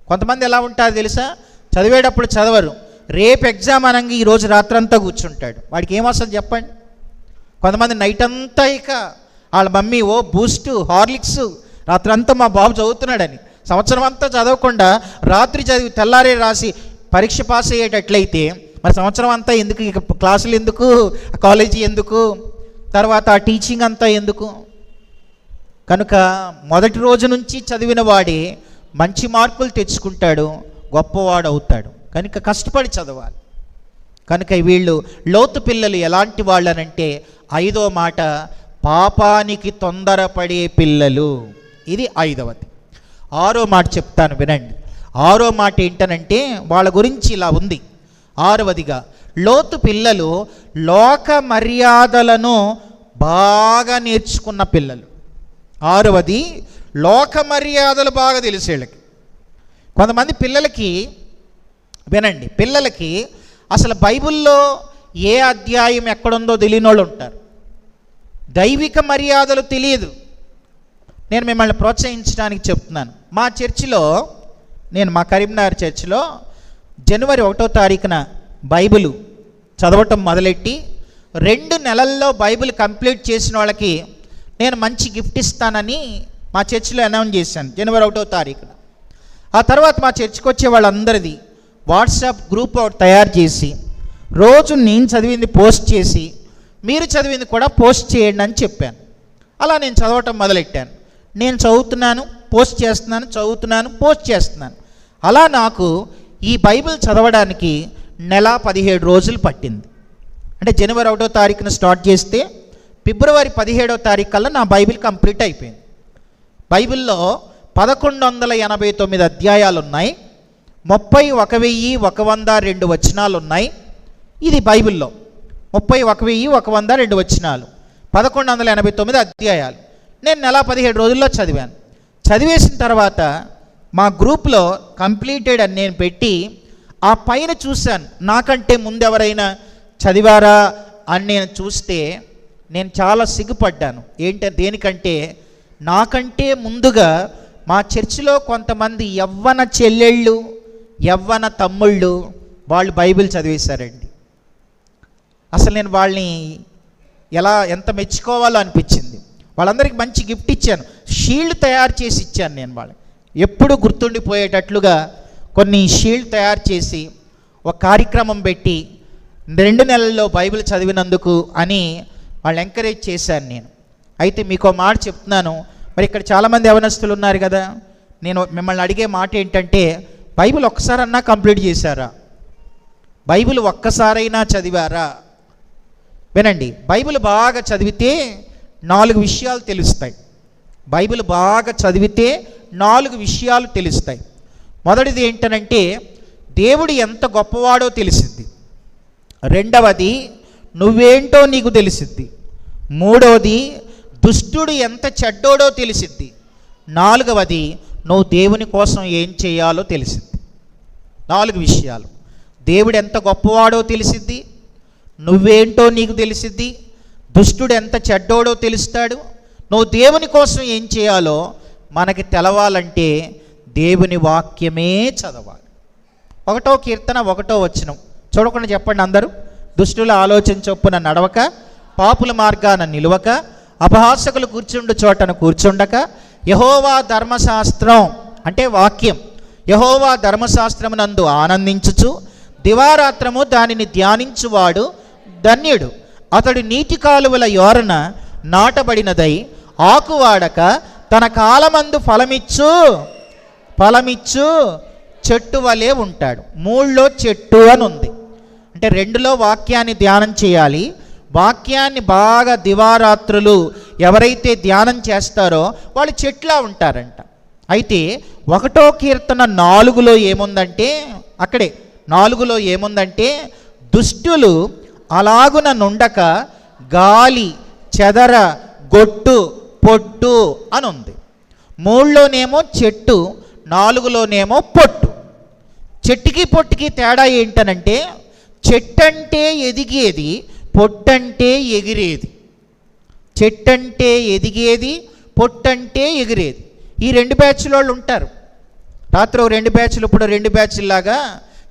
కొంతమంది ఎలా ఉంటారో తెలుసా? చదివేటప్పుడు చదవరు, రేపు ఎగ్జామ్ అనగా ఈరోజు రాత్రంతా కూర్చుంటాడు. వాడికి ఏమొస్తుంది చెప్పండి? కొంతమంది నైట్ అంతా ఇక వాళ్ళ మమ్మీ ఓ బూస్టు, హార్లిక్స్, రాత్రంతా మా బాబు చదువుతున్నాడని సంవత్సరం అంతా చదవకుండా రాత్రి చదివి తెల్లారే రాసి పరీక్ష పాస్ అయ్యేటట్లయితే మరి సంవత్సరం అంతా ఎందుకు? ఇక క్లాసులు ఎందుకు, కాలేజీ ఎందుకు, తర్వాత ఆ టీచింగ్ అంతా ఎందుకు? కనుక మొదటి రోజు నుంచి చదివిన వాడే మంచి మార్కులు తెచ్చుకుంటాడు, గొప్పవాడు అవుతాడు. కనుక కష్టపడి చదవాలి. కనుక వీళ్ళు లోతు పిల్లలు ఎలాంటి వాళ్ళనంటే, 5వ మాట, పాపానికి తొందరపడే పిల్లలు. ఇది 5వది. 6వ మాట చెప్తాను వినండి. 6వ మాట ఏంటనంటే వాళ్ళ గురించి ఇలా ఉంది. 6వదిగా, లోతు పిల్లలు లోక మర్యాదలను బాగా నేర్చుకున్న పిల్లలు. 6వది, లోక మర్యాదలు బాగా తెలిసే వాళ్ళకి. కొంతమంది పిల్లలకి వినండి, పిల్లలకి అసలు బైబిల్లో ఏ అధ్యాయం ఎక్కడుందో తెలియని వాళ్ళు ఉంటారు. దైవిక మర్యాదలు తెలియదు. నేను మిమ్మల్ని ప్రోత్సహించడానికి చెప్తున్నాను. మా చర్చిలో, నేను మా కరీంనగర్ చర్చిలో జనవరి 1వ తారీఖున బైబిల్ చదవటం మొదలెట్టి 2 నెలల్లో బైబిల్ కంప్లీట్ చేసిన వాళ్ళకి నేను మంచి గిఫ్ట్ ఇస్తానని మా చర్చిలో అనౌన్స్ చేశాను జనవరి 1వ తారీఖున. ఆ తర్వాత మా చర్చికి వచ్చే వాళ్ళందరిది వాట్సాప్ గ్రూప్ ఒకటి తయారు చేసి రోజు నేను చదివింది పోస్ట్ చేసి మీరు చదివింది కూడా పోస్ట్ చేయండి అని చెప్పాను. అలా నేను చదవటం మొదలెట్టాను. నేను చదువుతున్నాను, పోస్ట్ చేస్తున్నాను, చదువుతున్నాను, పోస్ట్ చేస్తున్నాను. అలా నాకు ఈ బైబిల్ చదవడానికి 17 రోజులు పట్టింది. అంటే జనవరి 1వ తారీఖున స్టార్ట్ చేస్తే ఫిబ్రవరి 17వ తారీఖు కల్లా నా బైబిల్ కంప్లీట్ అయిపోయింది. బైబిల్లో 1189 అధ్యాయాలు ఉన్నాయి. 31,102 వచనాలు ఉన్నాయి. ఇది బైబిల్లో 31,102 వచనాలు, 1189 అధ్యాయాలు. నేను నెల 17 రోజుల్లో చదివాను. చదివేసిన తర్వాత మా గ్రూప్లో కంప్లీటెడ్ అని నేను పెట్టి ఆ పైన చూశాను, నాకంటే ముందెవరైనా చదివారా అని నేను చూస్తే నేను చాలా సిగ్గుపడ్డాను. దేనికంటే నాకంటే ముందుగా మా చర్చిలో కొంతమంది యవ్వన చెల్లెళ్ళు, యవ్వన తమ్ముళ్ళు వాళ్ళు బైబిల్ చదివేశారండి. అసలు నేను వాళ్ళని ఎంత మెచ్చుకోవాలో అనిపించింది. వాళ్ళందరికీ మంచి గిఫ్ట్ ఇచ్చాను, షీల్డ్ తయారు చేసి ఇచ్చాను. నేను వాళ్ళకి ఎప్పుడు గుర్తుండిపోయేటట్లుగా కొన్ని షీల్డ్ తయారు చేసి ఒక కార్యక్రమం పెట్టి 2 నెలల్లో బైబిల్ చదివినందుకు అని వాళ్ళు ఎంకరేజ్ చేశాను నేను. అయితే మీకు మాట చెప్తున్నాను, మరి ఇక్కడ చాలామంది యవనస్తులు ఉన్నారు కదా, నేను మిమ్మల్ని అడిగే మాట ఏంటంటే, బైబిల్ ఒక్కసారన్నా కంప్లీట్ చేశారా? బైబిల్ ఒక్కసారైనా చదివారా? వినండి, బైబిల్ బాగా చదివితే 4 విషయాలు తెలుస్తాయి. బైబిల్ బాగా చదివితే 4 విషయాలు తెలుస్తాయి. మొదటిది ఏంటనంటే, దేవుడు ఎంత గొప్పవాడో తెలిసిద్ది. రెండవది, నువ్వేంటో నీకు తెలిసిద్ది. మూడవది, దుష్టుడు ఎంత చెడ్డోడో తెలిసిద్ది. నాలుగవది, నువ్వు దేవుని కోసం ఏం చేయాలో తెలిసిద్ది. 4 విషయాలు. దేవుడు ఎంత గొప్పవాడో తెలిసిద్ది, నువ్వేంటో నీకు తెలిసిద్ది, దుష్టుడు ఎంత చెడ్డోడో తెలుస్తాడు, నువ్వు దేవుని కోసం ఏం చేయాలో మనకి తెలవాలంటే దేవుని వాక్యమే చదవాలి. 1వ కీర్తన 1వ వచనం చూడకుండా చెప్పండి అందరూ. దుష్టుల ఆలోచన చొప్పున నడవక, పాపుల మార్గాన నిలువక, అపహాసకులు కూర్చుండు చోటను కూర్చుండక, యెహోవా ధర్మశాస్త్రం అంటే వాక్యం, యెహోవా ధర్మశాస్త్రమునందు ఆనందించుచు దివారాత్రము దానిని ధ్యానించువాడు ధన్యుడు. అతడు నీటి కాలువల యోరన నాటబడినదై ఆకువాడక తన కాలమందు ఫలమిచ్చు చెట్టు వలె ఉంటాడు. 3లో చెట్టు అని ఉంది. అంటే 2లో వాక్యాన్ని ధ్యానం చేయాలి. వాక్యాన్ని బాగా దివారాత్రులు ఎవరైతే ధ్యానం చేస్తారో వాళ్ళు చెట్లా ఉంటారంట. అయితే 1వ కీర్తన 4లో ఏముందంటే, అక్కడే 4లో ఏముందంటే, దుష్టులు అలాగున నుండక గాలి చెదర గొట్టు పొట్టు అని ఉంది. 3లోనేమో చెట్టు, 4లోనేమో పొట్టు. చెట్టుకి పొట్టుకి తేడా ఏంటనంటే, చెట్టంటే ఎదిగేది, పొట్టంటే ఎగిరేది. చెట్టంటే ఎదిగేది, పొట్టంటే ఎగిరేది. ఈ 2 బ్యాచ్ల వాళ్ళు ఉంటారు. రాత్రి 2 బ్యాచ్లు, ఇప్పుడు 2 బ్యాచ్లాగా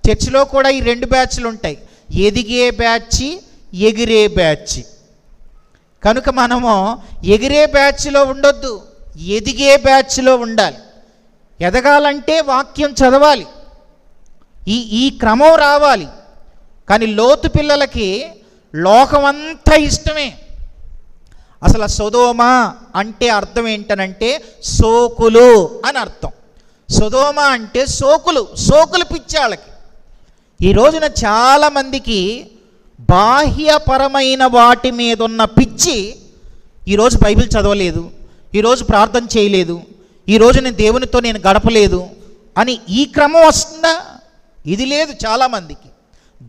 చర్చిలో కూడా ఈ 2 బ్యాచ్లు ఉంటాయి. ఎదిగే బ్యాచ్, ఎగిరే బ్యాచ్. కనుక మనము ఎగిరే బ్యాచ్లో ఉండొద్దు, ఎదిగే బ్యాచ్లో ఉండాలి. ఎదగాలంటే వాక్యం చదవాలి, ఈ క్రమం రావాలి. కానీ లోతు పిల్లలకి లోకమంతా ఇష్టమే. అసలు సొదోమ అంటే అర్థం ఏంటనంటే సోకులు అని అర్థం. సొదోమ అంటే సోకులు పిచ్చాళ్ళకి. ఈ రోజున చాలామందికి బాహ్యపరమైన వాటి మీద ఉన్న పిచ్చి, ఈరోజు బైబిల్ చదవలేదు, ఈరోజు ప్రార్థన చేయలేదు, ఈరోజు నేను దేవునితో నేను గడపలేదు అని ఈ క్రమం వస్తుందా? ఇది లేదు. చాలామందికి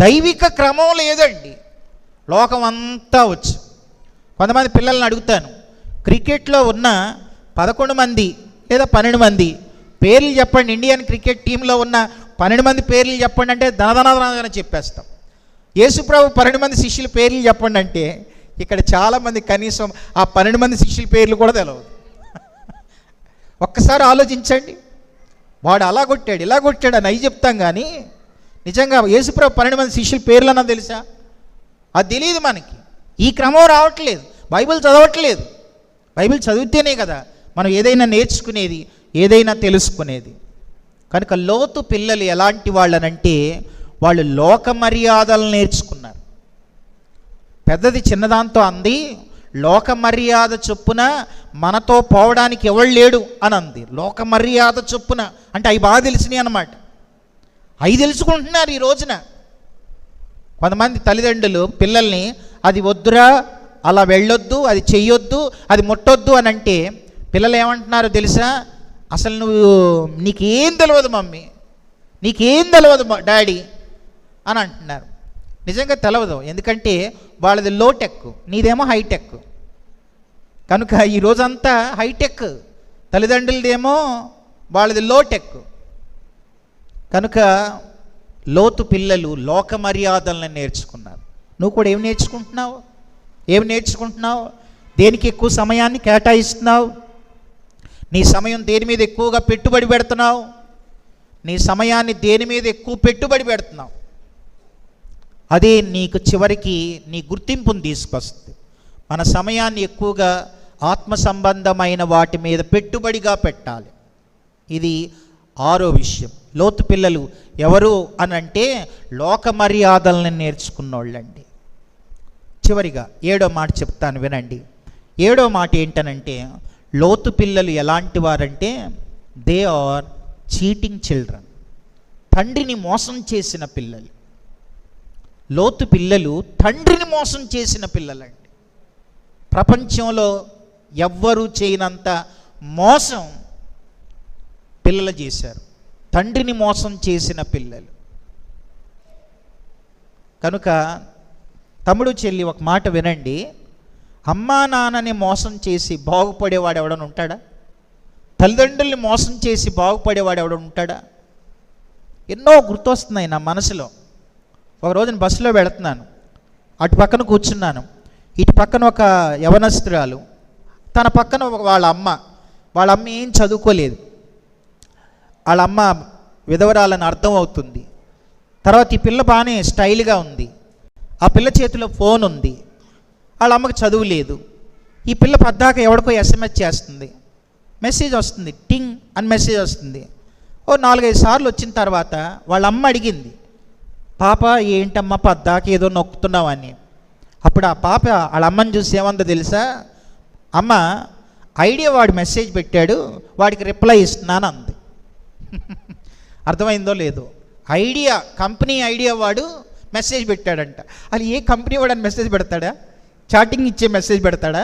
దైవిక క్రమం లేదండి. లోకం అంతా వచ్చు. కొంతమంది పిల్లల్ని అడుగుతాను, క్రికెట్లో ఉన్న 11 మంది లేదా 12 మంది పేర్లు చెప్పండి, ఇండియన్ క్రికెట్ టీంలో ఉన్న 12 మంది పేర్లు చెప్పండి అంటే ధనధనధనగా చెప్పేస్తాం. యేసుప్రభు 12 మంది శిష్యుల పేర్లు చెప్పండి అంటే ఇక్కడ చాలామంది కనీసం ఆ 12 మంది శిష్యుల పేర్లు కూడా తెలియదు. ఒక్కసారి ఆలోచించండి. వాడు అలా కొట్టాడు, ఇలా కొట్టాడు అని అవి చెప్తాం, కానీ నిజంగా యేసుప్రభు 12 మంది శిష్యుల పేర్లన్నా తెలుసా? అది తెలియదు మనకి. ఈ క్రమం రావట్లేదు, బైబిల్ చదవట్లేదు. బైబిల్ చదివితేనే కదా మనం ఏదైనా నేర్చుకునేది, ఏదైనా తెలుసుకునేది. కనుక లోతు పిల్లలు ఎలాంటి వాళ్ళనంటే, వాళ్ళు లోక మర్యాదలు నేర్చుకున్నారు. పెద్దది చిన్నదాంతో అంది, లోక మర్యాద చొప్పున మనతో పోవడానికి ఎవడు లేడు అని అంది. లోక మర్యాద చొప్పున అంటే అవి బాగా తెలిసినాయి అన్నమాట. అవి తెలుసుకుంటున్నారు ఈ రోజున. కొంతమంది తల్లిదండ్రులు పిల్లల్ని అది వద్దురా, అలా వెళ్ళొద్దు, అది చెయ్యొద్దు, అది ముట్టొద్దు అని అంటే పిల్లలు ఏమంటున్నారో తెలుసా? అసలు నీకేం తెలియదు మమ్మీ, నీకేం తెలియదు డాడీ అని అంటున్నారు. నిజంగా తెలవదు, ఎందుకంటే వాళ్ళది లోటెక్, నీదేమో హైటెక్. కనుక ఈరోజంతా హైటెక్, తల్లిదండ్రులదేమో వాళ్ళది లోటెక్. కనుక లోతు పిల్లలు లోక మర్యాదలను నేర్చుకున్నారు. నువ్వు కూడా ఏమి నేర్చుకుంటున్నావు? దేనికి ఎక్కువ సమయాన్ని కేటాయిస్తున్నావు? నీ సమయం దేని మీద ఎక్కువగా పెట్టుబడి పెడుతున్నావు? నీ సమయాన్ని దేని మీద ఎక్కువ పెట్టుబడి పెడుతున్నావు? అదే నీకు చివరికి నీ గుర్తింపును తీసుకొస్తుంది. మన సమయాన్ని ఎక్కువగా ఆత్మ సంబంధమైన వాటి మీద పెట్టుబడిగా పెట్టాలి. ఇది 6వ విషయం. లోతు పిల్లలు ఎవరు అని అంటే లోక మర్యాదలను నేర్చుకున్నోళ్ళండి. చివరిగా 7వ మాట చెప్తాను, వినండి. 7వ మాట ఏంటనంటే లోతు పిల్లలు ఎలాంటి వారంటే దే ఆర్ చీటింగ్ చిల్డ్రన్. తండ్రిని మోసం చేసిన పిల్లలు. లోతు పిల్లలు తండ్రిని మోసం చేసిన పిల్లలండి. ప్రపంచంలో ఎవ్వరూ చేయనంత మోసం పిల్లలు చేశారు. తండ్రిని మోసం చేసిన పిల్లలు. కనుక తమ్ముడు చెల్లి ఒక మాట వినండి. అమ్మా నాన్నని మోసం చేసి బాగుపడేవాడు ఎవడని ఉంటాడా? తల్లిదండ్రుల్ని మోసం చేసి బాగుపడేవాడు ఎవడని ఉంటాడా? ఎన్నో గుర్తొస్తున్నాయి నా మనసులో. ఒక రోజున బస్సులో వెళుతున్నాను, అటు పక్కన కూర్చున్నాను. ఇటు పక్కన ఒక యవనస్తురాలు, తన పక్కన వాళ్ళ అమ్మ ఏం చదువుకోలేదు. వాళ్ళ అమ్మ విధవరాలని అర్థం అవుతుంది. తర్వాత ఈ పిల్ల బాగానే స్టైల్గా ఉంది. ఆ పిల్ల చేతిలో ఫోన్ ఉంది. వాళ్ళ అమ్మకి చదువు లేదు. ఈ పిల్ల పద్దాక ఎవరికో SMS చేస్తుంది, మెసేజ్ వస్తుంది, టింగ్ అని మెసేజ్ వస్తుంది. ఓ 4-5 సార్లు వచ్చిన తర్వాత వాళ్ళ అమ్మ అడిగింది, పాప ఏంటమ్మా పద్దాక ఏదో నొక్కుతున్నావని. అప్పుడు ఆ పాప వాళ్ళ అమ్మని చూసి ఏమందో తెలుసా? అమ్మ, ఐడియా వాడు మెసేజ్ పెట్టాడు, వాడికి రిప్లై ఇస్తున్నాను అంది. అర్థమైందో లేదో? ఐడియా, కంపెనీ ఐడియా వాడు మెసేజ్ పెట్టాడంట. అది ఏ కంపెనీ వాడని మెసేజ్ పెడతాడా? చాటింగ్ ఇచ్చే మెసేజ్ పెడతాడా?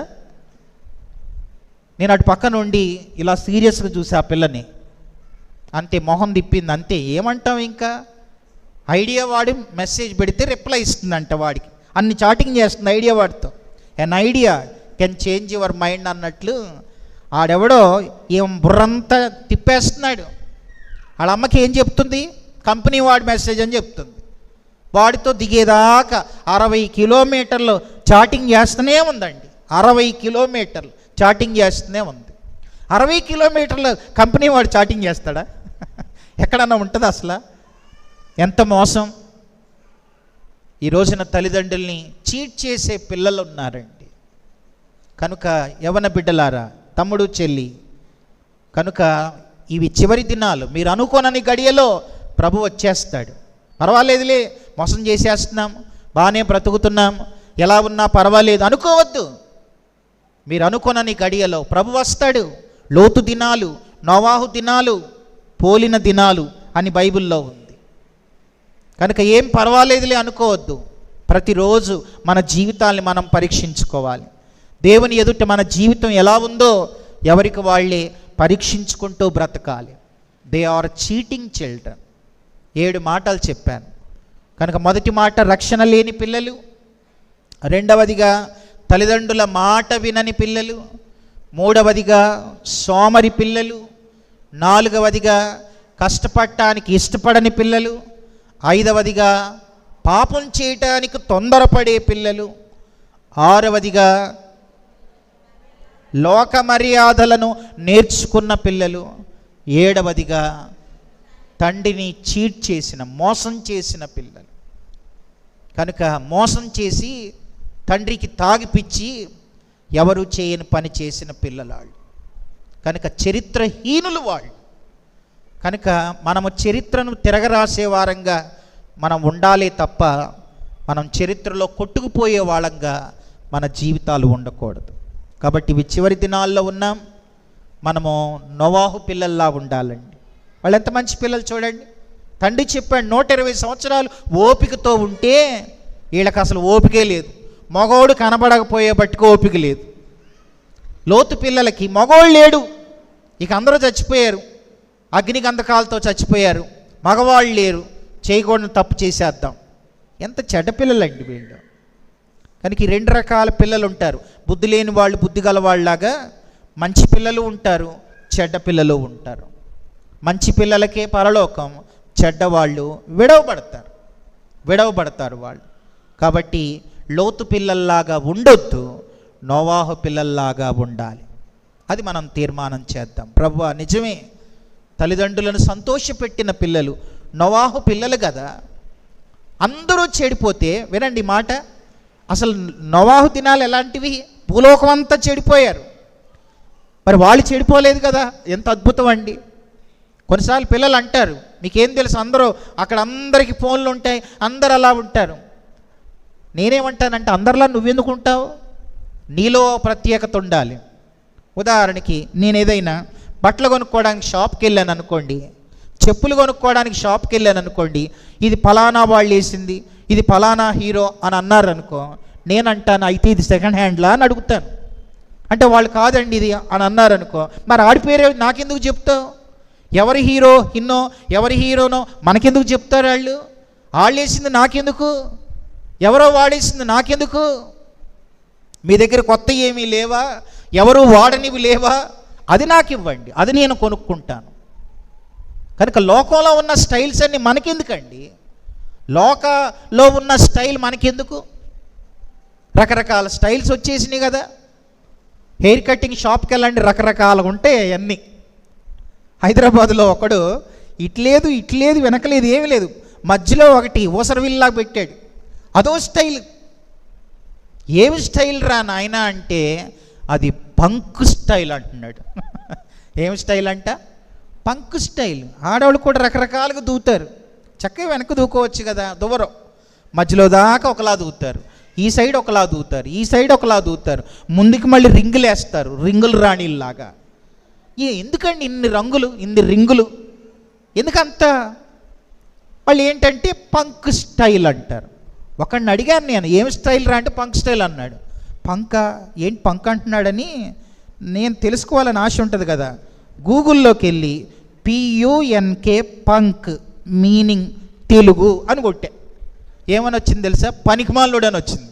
నేను అటు పక్క నుండి ఇలా సీరియస్గా చూసి ఆ పిల్లని, అంతే, మొహం తిప్పింది అంతే. ఏమంటావు ఇంకా? ఐడియా వాడు మెసేజ్ పెడితే రిప్లై ఇస్తుందంట వాడికి. అన్ని చాటింగ్ చేస్తుంది ఐడియా వాడితో. An idea can change your mind అన్నట్లు ఆడెవడో ఏం బుర్రంతా తిప్పేస్తున్నాడు. వాళ్ళ అమ్మకి ఏం చెప్తుంది? కంపెనీ వాడి మెసేజ్ అని చెప్తుంది. వాడితో దిగేదాకా 60 కిలోమీటర్లు చాటింగ్ చేస్తూనే ఉందండి. 60 కిలోమీటర్లు చాటింగ్ చేస్తూనే ఉంది. 60 కిలోమీటర్లు కంపెనీ వాడు చాటింగ్ చేస్తాడా? ఎక్కడన్నా ఉంటుంది అసలు? ఎంత మోసం! ఈ రోజున తల్లిదండ్రుల్ని చీట్ చేసే పిల్లలు ఉన్నారండి. కనుక యవన బిడ్డలారా, తమ్ముడు చెల్లి, కనుక ఇవి చివరి దినాలు. మీరు అనుకోనని గడియలో ప్రభు వచ్చేస్తాడు. పర్వాలేదులే, మోసం చేసేస్తున్నాం, బాగానే బ్రతుకుతున్నాం, ఎలా ఉన్నా పర్వాలేదు అనుకోవద్దు. మీరు అనుకోనని గడియలో ప్రభు వస్తాడు. లోతు దినాలు, నోవాహు దినాలు పోలిన దినాలు అని బైబిల్లో ఉంది. కనుక ఏం పర్వాలేదులే అనుకోవద్దు. ప్రతిరోజు మన జీవితాన్ని మనం పరీక్షించుకోవాలి. దేవుని ఎదుట మన జీవితం ఎలా ఉందో ఎవరికి వాళ్ళే పరీక్షించుకుంటూ బ్రతకాలి. They are cheating children. 7 మాటలు చెప్పాను. కనుక మొదటి మాట రక్షణ లేని పిల్లలు, రెండవదిగా తల్లిదండ్రుల మాట వినని పిల్లలు, మూడవదిగా సోమరి పిల్లలు, నాలుగవదిగా కష్టపడటానికి ఇష్టపడని పిల్లలు, ఐదవదిగా పాపం చేయటానికి తొందరపడే పిల్లలు, ఆరవదిగా లోక మర్యాదలను నేర్చుకున్న పిల్లలు, ఏడవదిగా తండ్రిని చీట్ చేసిన, మోసం చేసిన పిల్లలు. కనుక మోసం చేసి తండ్రికి తాగిపిచ్చి ఎవరు చేయని పని చేసిన పిల్లలు. కనుక చరిత్రహీనులు వాళ్ళు. కనుక మనము చరిత్రను తిరగరాసే వారంగా మనం ఉండాలి తప్ప మనం చరిత్రలో కొట్టుకుపోయే వాళ్ళంగా మన జీవితాలు ఉండకూడదు. కాబట్టి ఇవి చివరి దినాల్లో ఉన్నాం. మనము నోవాహు పిల్లల్లా ఉండాలండి. వాళ్ళు ఎంత మంచి పిల్లలు చూడండి. తండ్రి చెప్పాడు 120 సంవత్సరాలు ఓపికతో ఉంటే వీళ్ళకి అసలు ఓపికే లేదు. మగోడు కనబడకపోయే బట్టుకు ఓపిక లేదు. లోతు పిల్లలకి మగోడు లేడు, ఇక అందరూ చచ్చిపోయారు, అగ్నిగంధకాలతో చచ్చిపోయారు, మగవాళ్ళు లేరు, చేయకూడని తప్పు చేసేద్దాం. ఎంత చెడ్డ పిల్లలండి వీళ్ళు. కనుక ఈ 2 రకాల పిల్లలు ఉంటారు. బుద్ధి లేని వాళ్ళు, బుద్ధి గల వాళ్ళలాగా మంచి పిల్లలు ఉంటారు, చెడ్డ పిల్లలు ఉంటారు. మంచి పిల్లలకే పరలోకం, చెడ్డవాళ్ళు విడవబడతారు వాళ్ళు. కాబట్టి లోతు పిల్లల్లాగా ఉండొద్దు, నోవాహు పిల్లల్లాగా ఉండాలి. అది మనం తీర్మానం చేద్దాం. ప్రభువా, నిజమే, తల్లిదండ్రులను సంతోషపెట్టిన పిల్లలు నోవాహు పిల్లలు కదా. అందరూ చెడిపోతే, వినండి మాట, అసలు నోవాహు దినాలు ఎలాంటివి? భూలోకం అంతా చెడిపోయారు, మరి వాళ్ళు చెడిపోలేదు కదా. ఎంత అద్భుతం అండి. కొన్నిసార్లు పిల్లలు అంటారు, మీకేం తెలుసు, అందరూ అక్కడ అందరికీ ఫోన్లు ఉంటాయి, అందరు అలా ఉంటారు. నేనేమంటానంటే, అందరిలా నువ్వెందుకు ఉంటావు? నీలో ప్రత్యేకత ఉండాలి. ఉదాహరణకి నేను ఏదైనా బట్టలు కొనుక్కోవడానికి షాప్కి వెళ్ళాను అనుకోండి, చెప్పులు కొనుక్కోవడానికి షాప్కి వెళ్ళాను అనుకోండి, ఇది ఫలానా వాళ్ళు వేసింది, ఇది ఫలానా హీరో అని అన్నారు అనుకో, నేనంటాను అయితే ఇది సెకండ్ హ్యాండ్లా అని అడుగుతాను. అంటే వాళ్ళు కాదండి ఇది అని అన్నారు అనుకో, మరి ఆడి పేరే నాకెందుకు చెప్తావు? ఎవరి హీరో ఇన్నో, ఎవరి హీరోనో మనకెందుకు చెప్తారు? వాళ్ళు వేసింది నాకెందుకు? ఎవరో వాడేసింది నాకెందుకు? మీ దగ్గర కొత్త ఏమీ లేవా? ఎవరు వాడనివి లేవా? అది నాకు ఇవ్వండి, అది నేను కొనుక్కుంటాను. కనుక లోకంలో ఉన్న స్టైల్స్ అన్నీ మనకెందుకండి? లోకంలో ఉన్న స్టైల్ మనకెందుకు? రకరకాల స్టైల్స్ వచ్చేసినాయి కదా. హెయిర్ కటింగ్ షాప్కి వెళ్ళండి, రకరకాలుగా ఉంటాయి అన్నీ. హైదరాబాద్లో ఒకడు ఇట్లేదు వెనకలేదు ఏమీ లేదు, మధ్యలో ఒకటి ఊసరవిల్లా పెట్టాడు, అదో స్టైల్. ఏమి స్టైల్ రా నాయన అంటే, అది పంక్ స్టైల్ అంటున్నాడు. ఏమి స్టైల్ అంట? Punk style. ఆడవాళ్ళు కూడా రకరకాలుగా దూతారు, చక్కగా వెనక్కి దూకోవచ్చు కదా, దువ్వరు. మధ్యలో దాకా ఒకలా దూతారు, ఈ సైడ్ ఒకలా దూతారు, ఈ సైడ్ ఒకలా దూతారు, ముందుకు మళ్ళీ రింగులు వేస్తారు, రింగులు రాణిల్లాగా. ఎందుకండి ఇన్ని రంగులు, ఇన్ని రింగులు ఎందుకంతా? వాళ్ళు ఏంటంటే పంక్ స్టైల్ అంటారు. ఒకడిని అడిగాను నేను, ఏం స్టైల్ రా అంటే పంక్ స్టైల్ అన్నాడు. పంకా ఏంటి పంక్ అంటున్నాడని నేను తెలుసుకోవాలని ఆశ ఉంటుంది కదా. గూగుల్లోకి వెళ్ళి PUNK పంక్ మీనింగ్ తెలుగు అని కొట్టా. ఏమని వచ్చింది తెలుసా? పనికిమాలుడు అని వచ్చింది.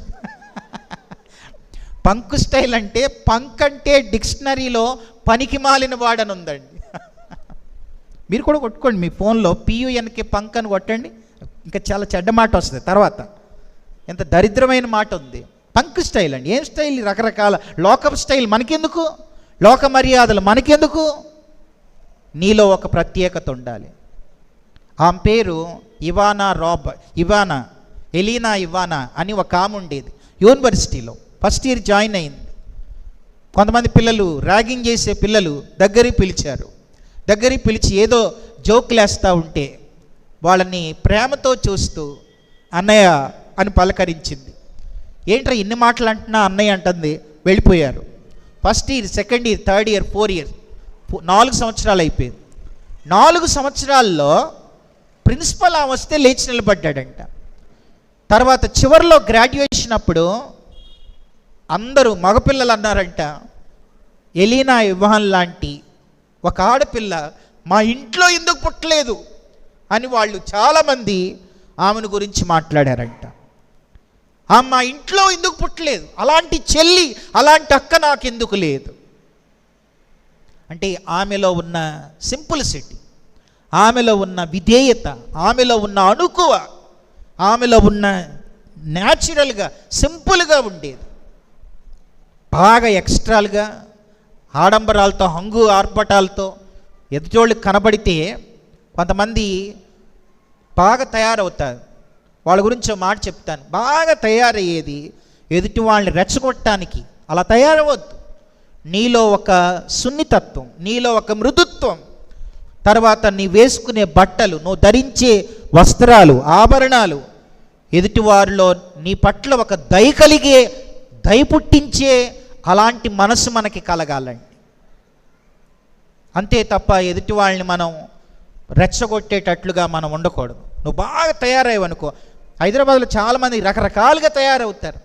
పంక్ స్టైల్ అంటే, పంక్ అంటే డిక్షనరీలో పనికిమాలిన వాడని ఉందండి. మీరు కూడా కొట్టుకోండి మీ ఫోన్లో, PUNK పంక్ అని కొట్టండి, ఇంకా చాలా చెడ్డ మాట వస్తుంది తర్వాత. ఎంత దరిద్రమైన మాట ఉంది. పంక్ స్టైల్ అండి. ఏం స్టైల్? రకరకాల లోకం స్టైల్ మనకెందుకు? లోక మర్యాదలు మనకెందుకు? నీలో ఒక ప్రత్యేకత ఉండాలి. ఆమె పేరు ఎలీనా ఇవానా అని ఒక ఆమె ఉండేది. యూనివర్సిటీలో ఫస్ట్ ఇయర్ జాయిన్ అయింది. కొంతమంది పిల్లలు, ర్యాగింగ్ చేసే పిల్లలు దగ్గరికి పిలిచి ఏదో జోకులు వేస్తూ ఉంటే వాళ్ళని ప్రేమతో చూస్తూ అన్నయ్య అని పలకరించింది. ఏంట్రా ఇన్ని మాటలు అంటున్నా అన్నయ్య అంటుంది. వెళ్ళిపోయారు. First year, second year, third year, 4 years, 4 సంవత్సరాలు అయిపోయింది. 4 సంవత్సరాల్లో ప్రిన్సిపల్ వస్తే లేచి నిలబడ్డాడంట. తర్వాత చివరిలో గ్రాడ్యుయేషన్ అప్పుడు అందరూ మగపిల్లలు అన్నారంట, ఎలీనా ఇవాన్ లాంటి ఒక ఆడపిల్ల మా ఇంట్లో ఎందుకు పుట్టలేదు అని వాళ్ళు చాలామంది ఆమెను గురించి మాట్లాడారంట. మా ఇంట్లో ఎందుకు పుట్టలేదు, అలాంటి చెల్లి, అలాంటి అక్క నాకు ఎందుకు లేదు అంటే, ఆమెలో ఉన్న సింపుల్సిటీ, ఆమెలో ఉన్న విధేయత, ఆమెలో ఉన్న అణుకువ, ఆమెలో ఉన్న న్యాచురల్గా సింపుల్గా ఉండేది. బాగా ఎక్స్ట్రాలుగా ఆడంబరాలతో, హంగు ఆర్భటాలతో ఎదుటోళ్ళకి కనబడితే కొంతమంది బాగా తయారవుతారు. వాళ్ళ గురించి ఒక మాట చెప్తాను. బాగా తయారయ్యేది ఎదుటి వాళ్ళని రెచ్చగొట్టడానికి. అలా తయారవద్దు. నీలో ఒక సున్నితత్వం, నీలో ఒక మృదుత్వం, తర్వాత నీ వేసుకునే బట్టలు, నువ్వు ధరించే వస్త్రాలు, ఆభరణాలు ఎదుటివారిలో నీ పట్ల ఒక దయ పుట్టించే అలాంటి మనసు మనకి కలగాలండి. అంతే తప్ప ఎదుటి వాళ్ళని మనం రెచ్చగొట్టేటట్లుగా మనం ఉండకూడదు. నువ్వు బాగా తయారయ్యవనుకో, హైదరాబాద్లో చాలామంది రకరకాలుగా తయారవుతారు.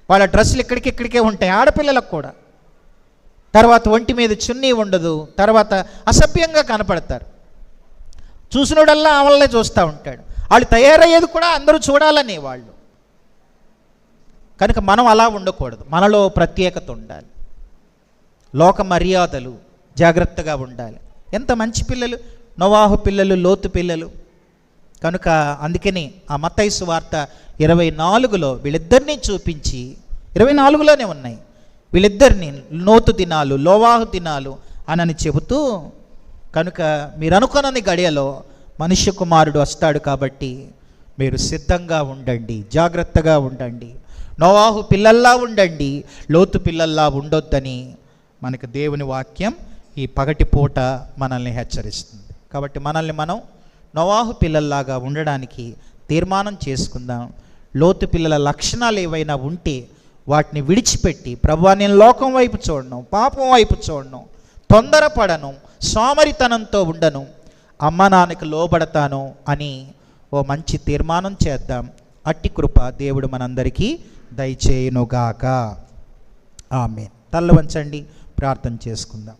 వాళ్ళ డ్రెస్సులు ఇక్కడికే ఉంటాయి. ఆడపిల్లలకు కూడా తర్వాత ఒంటి మీద చున్నీ ఉండదు, తర్వాత అసభ్యంగా కనపడతారు. చూసినోడల్లా ఆమెలనే చూస్తూ ఉంటాడు. వాళ్ళు తయారయ్యేది కూడా అందరూ చూడాలని వాళ్ళు. కనుక మనం అలా ఉండకూడదు, మనలో ప్రత్యేకత ఉండాలి, లోక మర్యాదలు జాగ్రత్తగా ఉండాలి. ఎంత మంచి పిల్లలు, నోవాహు పిల్లలు, లోతు పిల్లలు. కనుక అందుకని ఆ మత్తయి సువార్త 24లో వీళ్ళిద్దరినీ చూపించి, 24లోనే ఉన్నాయి, వీళ్ళిద్దరిని లోతు దినాలు, నోవాహు దినాలు అని చెబుతూ, కనుక మీరు అనుకున్నది గడియలో మనుష్య కుమారుడు వస్తాడు కాబట్టి మీరు సిద్ధంగా ఉండండి, జాగ్రత్తగా ఉండండి, నోవాహు పిల్లల్లా ఉండండి, లోతు పిల్లల్లా ఉండొద్దని మనకు దేవుని వాక్యం ఈ పగటి పూట మనల్ని హెచ్చరిస్తుంది. కాబట్టి మనల్ని మనం నోవాహు పిల్లల్లాగా ఉండడానికి తీర్మానం చేసుకుందాం. లోతు పిల్లల లక్షణాలు ఏవైనా ఉంటే వాటిని విడిచిపెట్టి, ప్రభువా నేను లోకం వైపు చూడను, పాపం వైపు చూడను, తొందరపడను, సోమరితనంతో ఉండను, అమ్మ నాన్నకు లోబడతాను అని ఓ మంచి తీర్మానం చేద్దాం. అట్టి కృప దేవుడు మనందరికీ దయచేయునుగాక. ఆమేన్. తల్ల వంచండి, ప్రార్థన చేసుకుందాం.